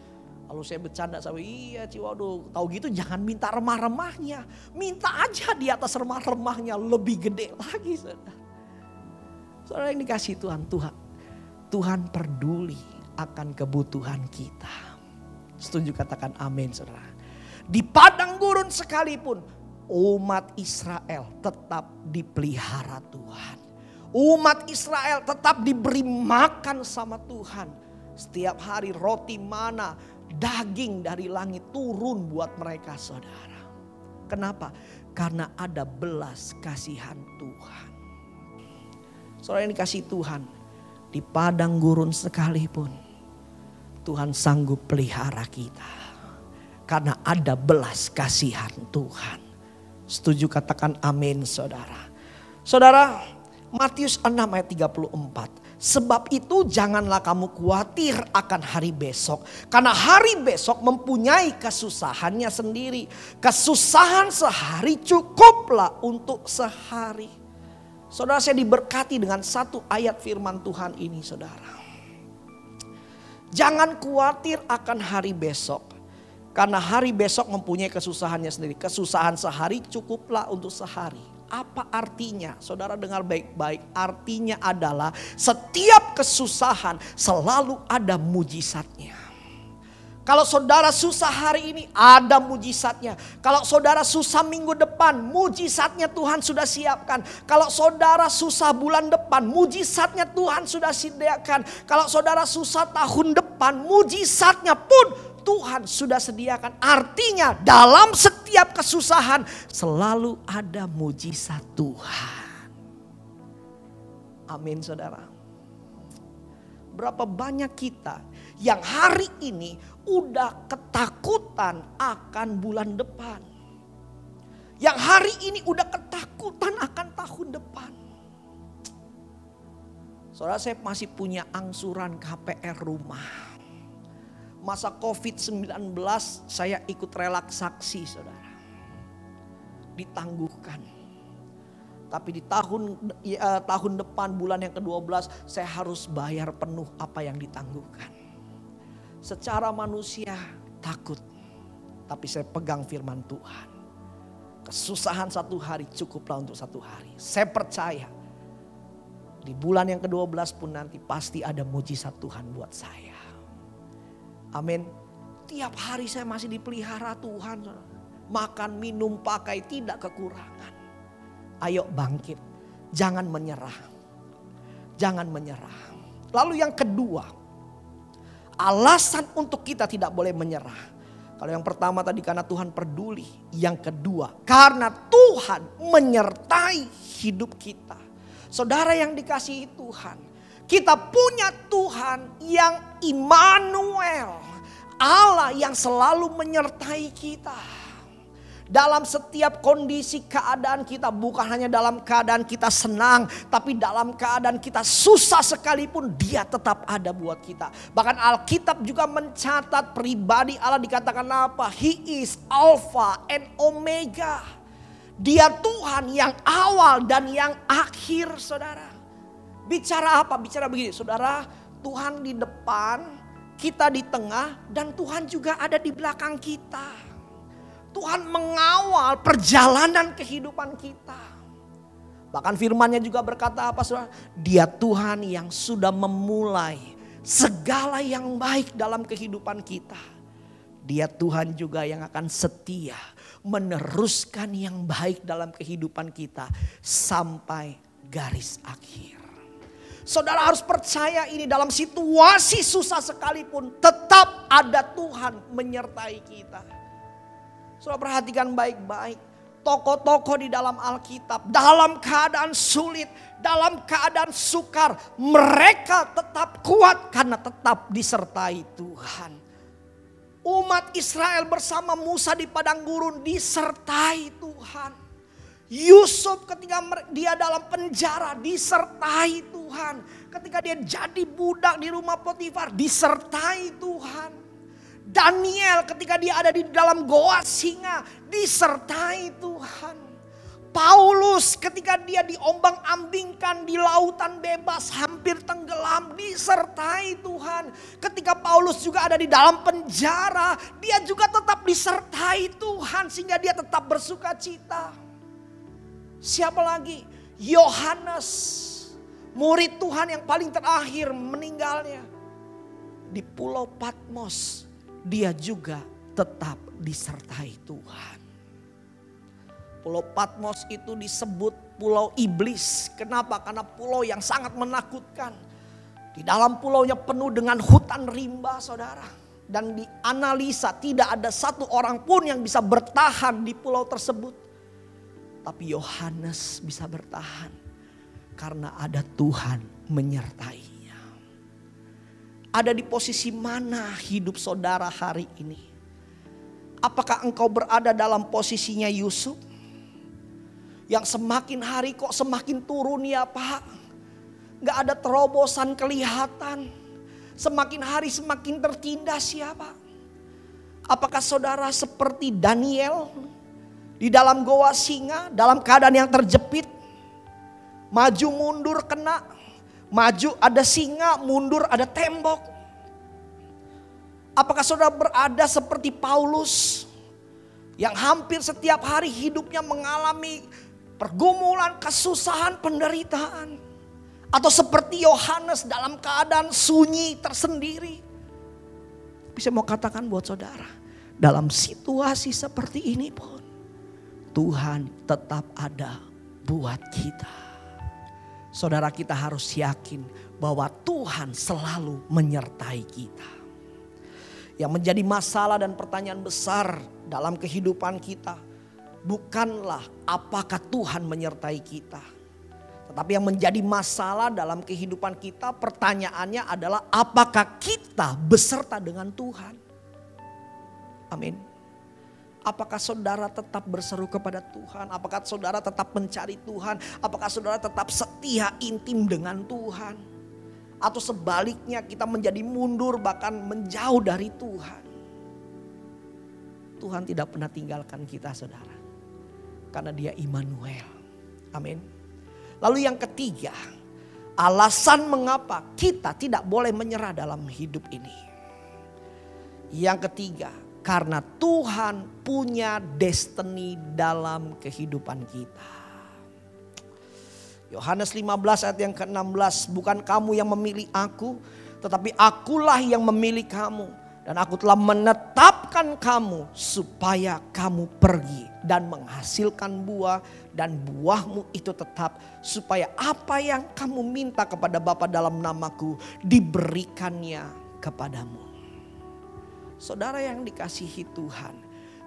Lalu saya bercanda sama, iya waduh, tahu gitu jangan minta remah-remahnya. Minta aja di atas remah-remahnya lebih gede lagi, saudara. Saudara yang dikasih Tuhan, Tuhan peduli akan kebutuhan kita. Setuju, katakan amin, saudara. Di padang gurun sekalipun umat Israel tetap dipelihara Tuhan. Umat Israel tetap diberi makan sama Tuhan. Setiap hari roti mana daging dari langit turun buat mereka saudara. Kenapa? Karena ada belas kasihan Tuhan. Saudara yang dikasih Tuhan, di padang gurun sekalipun Tuhan sanggup pelihara kita. Karena ada belas kasihan Tuhan. Setuju katakan amin saudara. Saudara, Matius 6 ayat 34. Sebab itu janganlah kamu khawatir akan hari besok. Karena hari besok mempunyai kesusahannya sendiri. Kesusahan sehari cukuplah untuk sehari. Saudara, saya diberkati dengan satu ayat firman Tuhan ini saudara. Jangan khawatir akan hari besok. Karena hari besok mempunyai kesusahannya sendiri. Kesusahan sehari cukuplah untuk sehari. Apa artinya? Saudara dengar baik-baik. Artinya adalah setiap kesusahan selalu ada mujizatnya. Kalau saudara susah hari ini ada mujizatnya. Kalau saudara susah minggu depan mujizatnya Tuhan sudah siapkan. Kalau saudara susah bulan depan mujizatnya Tuhan sudah sediakan. Kalau saudara susah tahun depan mujizatnya pun Tuhan sudah sediakan. Artinya dalam setiap kesusahan selalu ada mujizat Tuhan. Amin saudara. Berapa banyak kita yang hari ini udah ketakutan akan bulan depan. Yang hari ini udah ketakutan akan tahun depan. Saudara, saya masih punya angsuran KPR rumah. Masa COVID-19 saya ikut relaksasi saudara. Ditangguhkan. Tapi di tahun depan bulan yang ke-12 saya harus bayar penuh apa yang ditangguhkan. Secara manusia takut. Tapi saya pegang firman Tuhan. Kesusahan satu hari cukuplah untuk satu hari. Saya percaya. Di bulan yang ke-12 pun nanti pasti ada mujizat Tuhan buat saya. Amin. Tiap hari saya masih dipelihara Tuhan. Makan, minum, pakai tidak kekurangan. Ayo bangkit. Jangan menyerah. Jangan menyerah. Lalu yang kedua. Alasan untuk kita tidak boleh menyerah. Kalau yang pertama tadi karena Tuhan peduli. Yang kedua karena Tuhan menyertai hidup kita. Saudara yang dikasihi Tuhan. Kita punya Tuhan yang Immanuel. Allah yang selalu menyertai kita. Dalam setiap kondisi keadaan kita. Bukan hanya dalam keadaan kita senang. Tapi dalam keadaan kita susah sekalipun. Dia tetap ada buat kita. Bahkan Alkitab juga mencatat pribadi Allah dikatakan apa? He is Alpha and Omega. Dia Tuhan yang awal dan yang akhir saudara. Bicara apa? Bicara begini saudara, Tuhan di depan, kita di tengah dan Tuhan juga ada di belakang kita. Tuhan mengawal perjalanan kehidupan kita. Bahkan firman-Nya juga berkata apa saudara? Dia Tuhan yang sudah memulai segala yang baik dalam kehidupan kita. Dia Tuhan juga yang akan setia meneruskan yang baik dalam kehidupan kita sampai garis akhir. Saudara harus percaya ini dalam situasi susah sekalipun tetap ada Tuhan menyertai kita. Saudara perhatikan baik-baik. Tokoh-tokoh di dalam Alkitab dalam keadaan sulit, dalam keadaan sukar, mereka tetap kuat karena tetap disertai Tuhan. Umat Israel bersama Musa di padang gurun disertai Tuhan. Yusuf ketika dia dalam penjara disertai Tuhan. Ketika dia jadi budak di rumah Potifar disertai Tuhan. Daniel ketika dia ada di dalam goa singa disertai Tuhan. Paulus ketika dia diombang-ambingkan di lautan bebas hampir tenggelam disertai Tuhan. Ketika Paulus juga ada di dalam penjara dia juga tetap disertai Tuhan sehingga dia tetap bersuka cita. Siapa lagi? Yohanes, murid Tuhan yang paling terakhir meninggalnya. Di Pulau Patmos, dia juga tetap disertai Tuhan. Pulau Patmos itu disebut pulau iblis. Kenapa? Karena pulau yang sangat menakutkan. Di dalam pulaunya penuh dengan hutan rimba saudara. dan dianalisa tidak ada satu orang pun yang bisa bertahan di pulau tersebut. Tapi Yohanes bisa bertahan karena ada Tuhan menyertainya. Ada di posisi mana hidup saudara hari ini? Apakah engkau berada dalam posisinya Yusuf? Yang semakin hari kok semakin turun ya Pak. Gak ada terobosan kelihatan. Semakin hari semakin tertindas ya Pak. Apakah saudara seperti Daniel di dalam goa singa dalam keadaan yang terjepit? Maju mundur kena. Maju ada singa, mundur ada tembok. Apakah saudara berada seperti Paulus yang hampir setiap hari hidupnya mengalami pergumulan, kesusahan, penderitaan? Atau seperti Yohanes dalam keadaan sunyi tersendiri? Tapi saya mau katakan buat saudara, dalam situasi seperti ini pun Tuhan tetap ada buat kita. Saudara, kita harus yakin bahwa Tuhan selalu menyertai kita. Yang menjadi masalah dan pertanyaan besar dalam kehidupan kita bukanlah apakah Tuhan menyertai kita. Tetapi yang menjadi masalah dalam kehidupan kita, pertanyaannya adalah apakah kita beserta dengan Tuhan. Amin. Apakah saudara tetap berseru kepada Tuhan? Apakah saudara tetap mencari Tuhan? Apakah saudara tetap setia intim dengan Tuhan? Atau sebaliknya kita menjadi mundur bahkan menjauh dari Tuhan? Tuhan tidak pernah tinggalkan kita saudara. Karena Dia Immanuel. Amin. Lalu yang ketiga, alasan mengapa kita tidak boleh menyerah dalam hidup ini. Yang ketiga, karena Tuhan punya destiny dalam kehidupan kita. Yohanes 15 ayat yang ke-16, bukan kamu yang memilih aku, tetapi akulah yang memilih kamu. Dan aku telah menetapkan kamu supaya kamu pergi dan menghasilkan buah. Dan buahmu itu tetap, supaya apa yang kamu minta kepada Bapa dalam namaku diberikannya kepadamu. Saudara yang dikasihi Tuhan,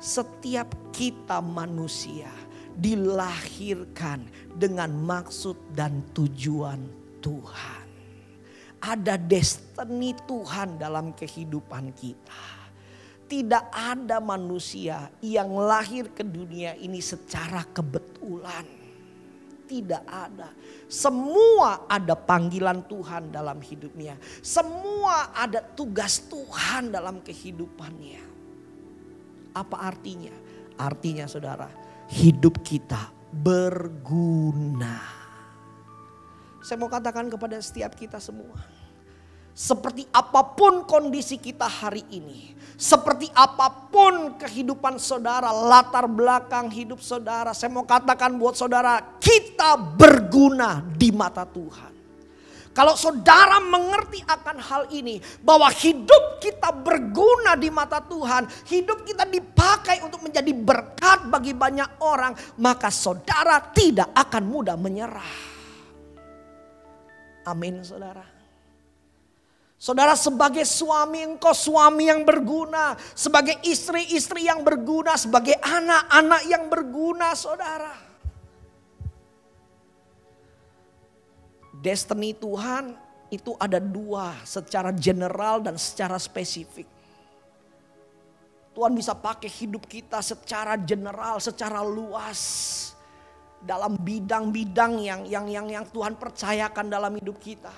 setiap kita manusia dilahirkan dengan maksud dan tujuan Tuhan. Ada destiny Tuhan dalam kehidupan kita. Tidak ada manusia yang lahir ke dunia ini secara kebetulan. Tidak ada. Semua ada panggilan Tuhan dalam hidupnya. Semua ada tugas Tuhan dalam kehidupannya. Apa artinya? Artinya saudara, hidup kita berguna. Saya mau katakan kepada setiap kita semua. Seperti apapun kondisi kita hari ini. Seperti apapun kehidupan saudara, latar belakang hidup saudara. Saya mau katakan buat saudara, kita berguna di mata Tuhan. Kalau saudara mengerti akan hal ini, bahwa hidup kita berguna di mata Tuhan, hidup kita dipakai untuk menjadi berkat bagi banyak orang, maka saudara tidak akan mudah menyerah. Amin saudara. Saudara, sebagai suami engkau suami yang berguna, sebagai istri-istri yang berguna, sebagai anak-anak yang berguna saudara. Destiny Tuhan itu ada dua, secara general dan secara spesifik. Tuhan bisa pakai hidup kita secara general, secara luas. Dalam bidang-bidang yang Tuhan percayakan dalam hidup kita.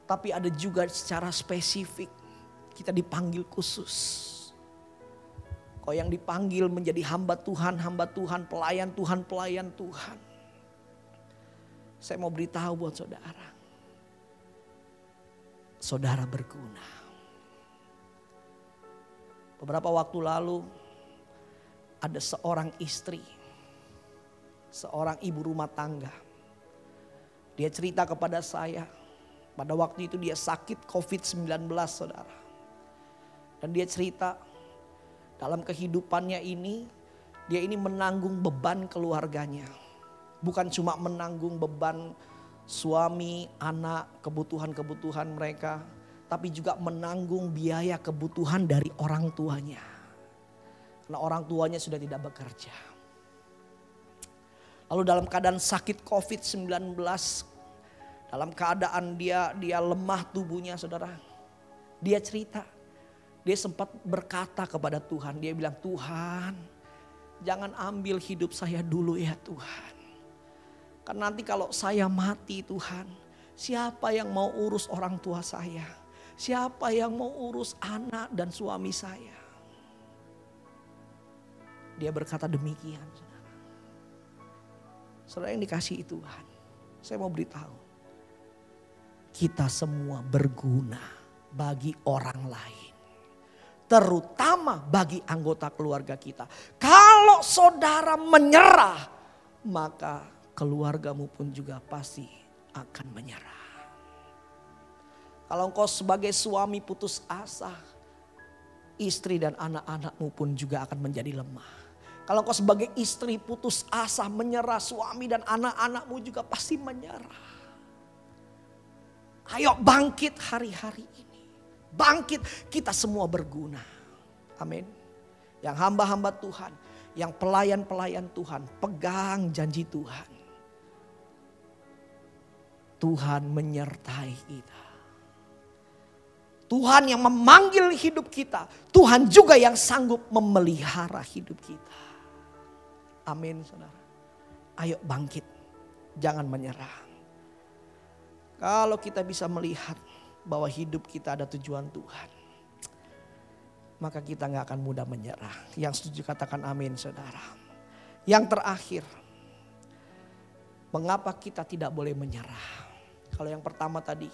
Tapi ada juga secara spesifik, kita dipanggil khusus. Kau yang dipanggil menjadi hamba Tuhan, pelayan Tuhan. Saya mau beritahu buat saudara. Saudara berguna. Beberapa waktu lalu ada seorang istri, seorang ibu rumah tangga. Dia cerita kepada saya. Pada waktu itu dia sakit COVID-19 saudara. Dan dia cerita dalam kehidupannya ini, dia ini menanggung beban keluarganya. Bukan cuma menanggung beban suami, anak, kebutuhan-kebutuhan mereka. tapi juga menanggung biaya kebutuhan dari orang tuanya. Karena orang tuanya sudah tidak bekerja. Lalu dalam keadaan sakit COVID-19, dalam keadaan dia lemah tubuhnya saudara. Dia cerita, dia sempat berkata kepada Tuhan, dia bilang, Tuhan jangan ambil hidup saya dulu ya Tuhan. Karena nanti kalau saya mati Tuhan, siapa yang mau urus orang tua saya? Siapa yang mau urus anak dan suami saya? Dia berkata demikian saudara. Saudara yang dikasihi Tuhan, saya mau beritahu, kita semua berguna bagi orang lain. Terutama bagi anggota keluarga kita. Kalau saudara menyerah, maka keluargamu pun juga pasti akan menyerah. Kalau engkau sebagai suami putus asa, istri dan anak-anakmu pun juga akan menjadi lemah. Kalau engkau sebagai istri putus asa, menyerah, suami dan anak-anakmu juga pasti menyerah. Ayo bangkit hari-hari ini. Bangkit, kita semua berguna. Amin. Yang hamba-hamba Tuhan, yang pelayan-pelayan Tuhan, pegang janji Tuhan. Tuhan menyertai kita. Tuhan yang memanggil hidup kita. Tuhan juga yang sanggup memelihara hidup kita. Amin saudara. Ayo bangkit, jangan menyerah. Kalau kita bisa melihat bahwa hidup kita ada tujuan Tuhan, maka kita gak akan mudah menyerah. Yang setuju katakan amin saudara. Yang terakhir, mengapa kita tidak boleh menyerah? Kalau yang pertama tadi,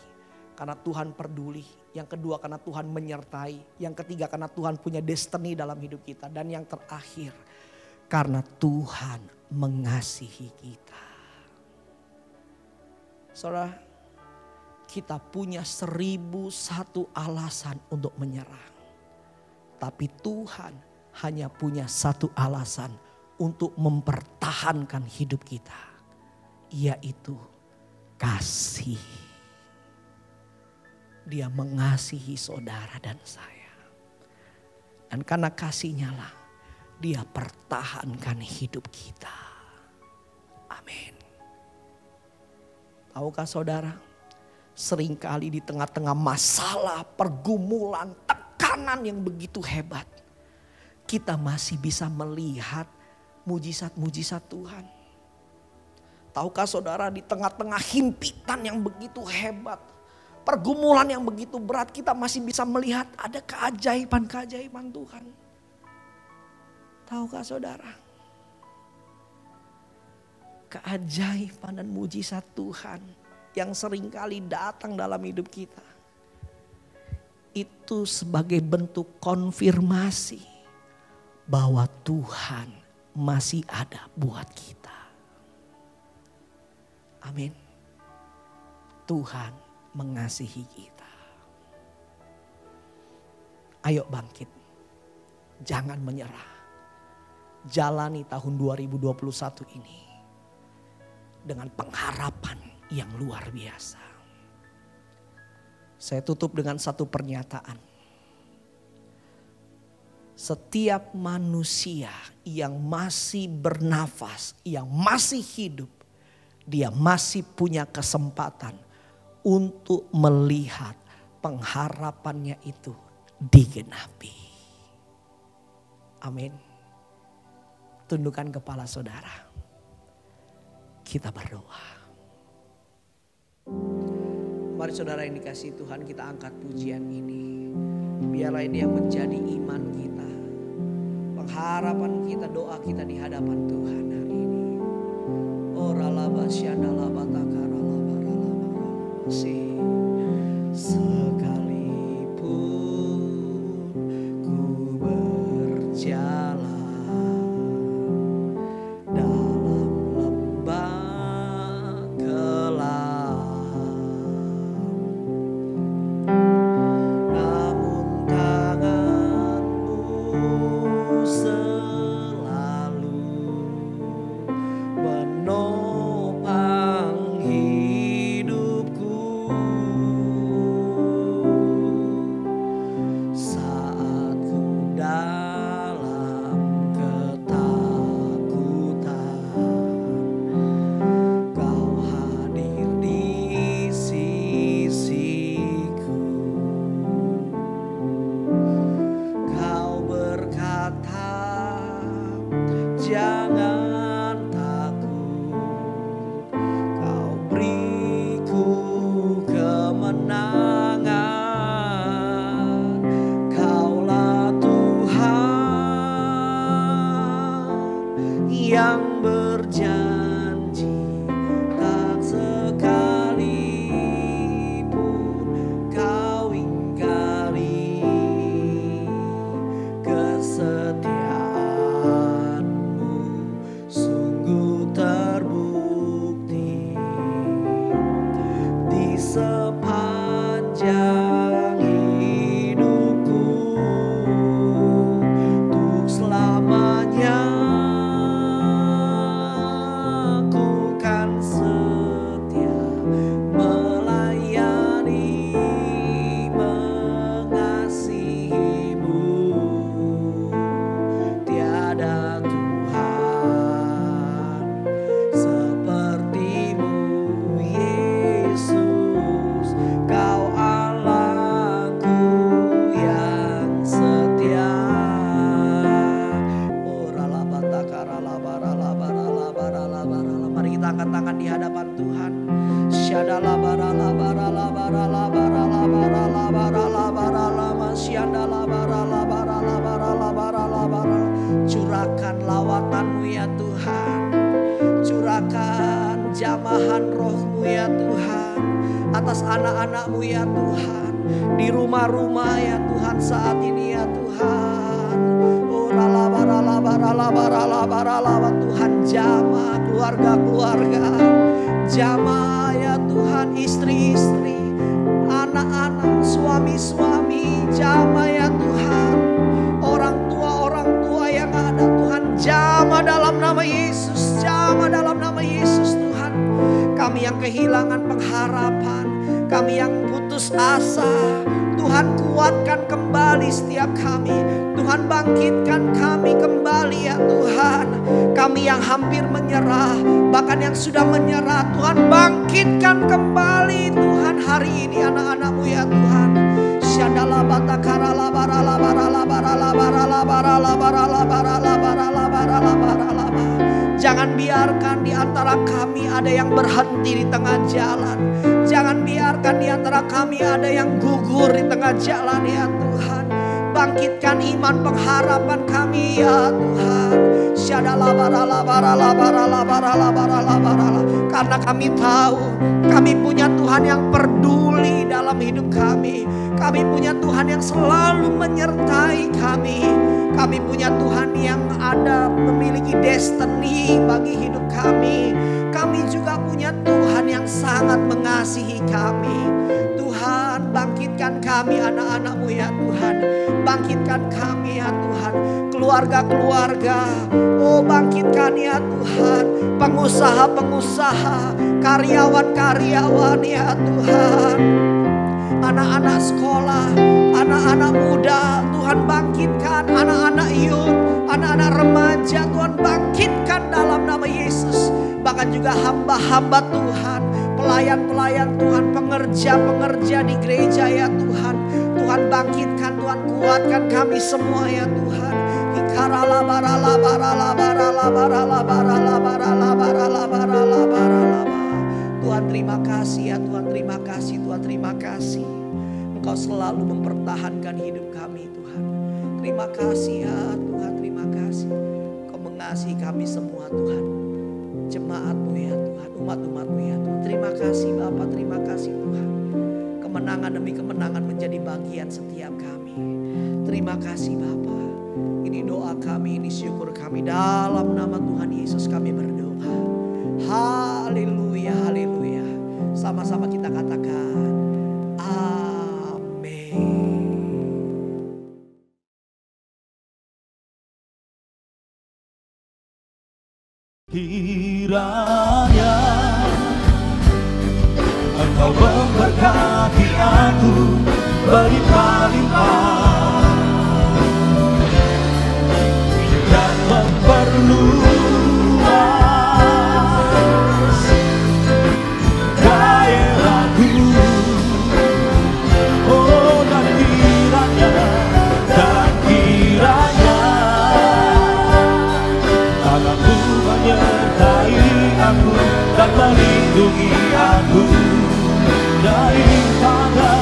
karena Tuhan peduli. Yang kedua karena Tuhan menyertai. Yang ketiga karena Tuhan punya destiny dalam hidup kita. Dan yang terakhir, karena Tuhan mengasihi kita. Saudara, kita punya 1001 alasan untuk menyerah. Tapi Tuhan hanya punya satu alasan untuk mempertahankan hidup kita. Yaitu kasih. Dia mengasihi saudara dan saya. Dan karena kasihnya lah dia pertahankan hidup kita. Amin. Tahukah saudara, seringkali di tengah-tengah masalah, pergumulan, tekanan yang begitu hebat, kita masih bisa melihat mujizat-mujizat Tuhan. Tahukah saudara, di tengah-tengah himpitan yang begitu hebat, pergumulan yang begitu berat, kita masih bisa melihat ada keajaiban-keajaiban Tuhan. Tahukah saudara, keajaiban dan mujizat Tuhan yang seringkali datang dalam hidup kita, itu sebagai bentuk konfirmasi bahwa Tuhan masih ada buat kita. Amin. Tuhan mengasihi kita. Ayo bangkit, jangan menyerah. Jalani tahun 2021 ini dengan pengharapan yang luar biasa. Saya tutup dengan satu pernyataan. Setiap manusia yang masih bernafas, yang masih hidup, dia masih punya kesempatan untuk melihat pengharapannya itu digenapi. Amin. Tundukkan kepala saudara. Kita berdoa. Mari saudara yang dikasihi Tuhan, kita angkat pujian ini. Biarlah ini yang menjadi iman kita, pengharapan kita, doa kita di hadapan Tuhan hari ini. Sekalipun ku berjalan dalam lembah kelam, namun tangan-Mu selalu menopang hidupku. yang berjanji tak sekalipun kau ingkari. Kesetiaanmu sungguh terbukti di sepanjang hidupku, untuk selamanya ku kan setia melayani, mengasihimu. Tiada Tuhan sepertimu, Yesus. Kau Allahku yang setia. Mari kita angkat tangan di hadapan Tuhan. Curahkan lawatan-Mu ya Tuhan. Curahkan jamahan Roh-Mu ya Tuhan atas anak-anak-Mu ya Tuhan, di rumah-rumah ya Tuhan saat ini ya Tuhan. Tuhan jamah keluarga-keluarga, jamah ya Tuhan istri-istri, anak-anak, suami-suami, jamah ya Tuhan, orang tua yang ada Tuhan, jamah dalam nama Yesus, jamah dalam nama Yesus Tuhan. Kami yang kehilangan pengharapan, kami yang putus asa, Tuhan kuatkan kembali setiap kami. Tuhan bangkitkan kami kembali ya Tuhan. Kami yang hampir menyerah, bahkan yang sudah menyerah, Tuhan bangkitkan kembali Tuhan hari ini anak-anak-Mu ya Tuhan. Jangan biarkan di antara kami ada yang berhenti di tengah jalan. Jangan biarkan di antara kami ada yang gugur di tengah jalan ya Tuhan. Bangkitkan iman pengharapan kami ya Tuhan. Karena kami tahu kami punya Tuhan yang peduli dalam hidup kami. Kami punya Tuhan yang selalu menyertai kami. Kami punya Tuhan yang ada memiliki destiny bagi hidup kami. Kami juga punya Tuhan yang sangat mengasihi kami. Tuhan bangkitkan kami anak-anak-Mu ya Tuhan. Bangkitkan kami ya Tuhan. Keluarga-keluarga, oh bangkitkan ya Tuhan. Pengusaha-pengusaha, karyawan-karyawan ya Tuhan. Anak-anak sekolah, anak-anak muda, Tuhan bangkitkan. Anak-anak youth, anak-anak remaja, Tuhan bangkitkan dalam nama Yesus. Bahkan juga hamba-hamba Tuhan, pelayan-pelayan Tuhan, pengerja-pengerja di gereja ya Tuhan. Tuhan bangkitkan, Tuhan kuatkan kami semua ya Tuhan. Tuhan terima kasih ya Tuhan, terima kasih Tuhan, terima kasih. Engkau selalu mempertahankan hidup kami Tuhan. Terima kasih ya Tuhan, terima kasih. Engkau mengasihi kami semua Tuhan. Jemaat-Mu ya Tuhan, umat-umat-Mu ya Tuhan. Terima kasih Bapa, terima kasih Tuhan. Kemenangan demi kemenangan menjadi bagian setiap kami. Terima kasih Bapa. Ini doa kami, ini syukur kami. Dalam nama Tuhan Yesus kami berdoa. Haleluya, haleluya. Sama-sama kita katakan amin. Kiranya Engkau memberkati aku berlimpah-limpah dan memperluas daerahku. Oh dan kiranya tanganmu menyertai aku dan melindungi aku daripada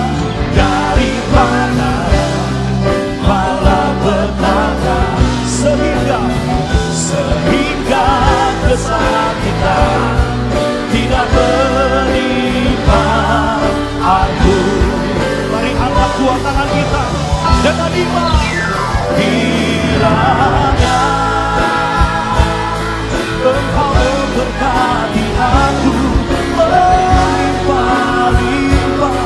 malapetaka sehingga Engkau memberkati aku melimpah-limpah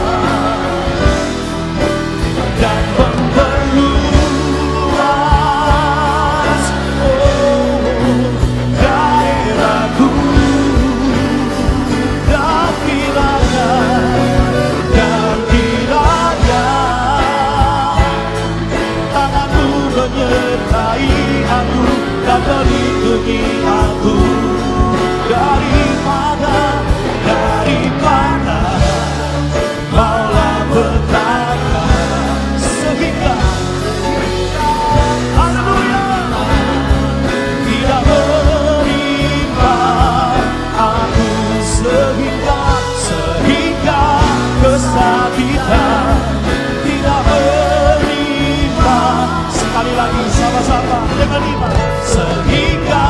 dan memperluas daerahku dan kiranya tanganmu menyertai aku dan melindungi aku daripada maulah petaka sehingga haleluya tidak menimpa aku sehingga kesakitan tidak menimpa. Sekali lagi sama-sama dengan iman, sehingga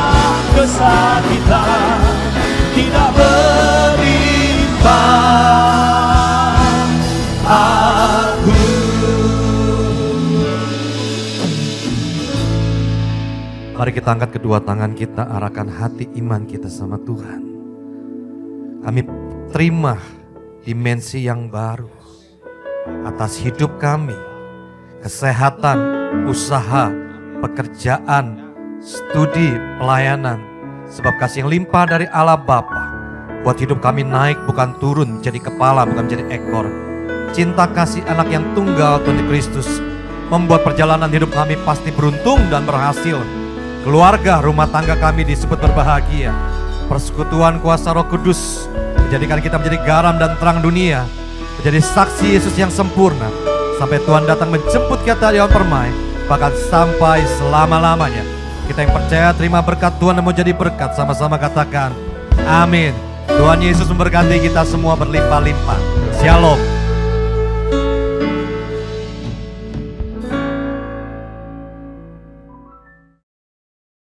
kesakitan tidak menimpa aku. Mari kita angkat kedua tangan kita, arahkan hati iman kita sama Tuhan. Kami terima dimensi yang baru atas hidup kami, kesehatan, usaha, pekerjaan, studi, pelayanan. Sebab kasih yang limpah dari Allah Bapa buat hidup kami naik bukan turun, jadi kepala bukan jadi ekor. Cinta kasih anak yang tunggal Tuhan Kristus membuat perjalanan hidup kami pasti beruntung dan berhasil. Keluarga, rumah tangga kami disebut berbahagia. Persekutuan kuasa Roh Kudus menjadikan kita menjadi garam dan terang dunia, menjadi saksi Yesus yang sempurna sampai Tuhan datang menjemput kita di awan permai, bahkan sampai selama-lamanya. Kita yang percaya terima berkat Tuhan dan mau jadi berkat, sama-sama katakan amin. Tuhan Yesus memberkati kita semua berlimpah-limpah. Shalom.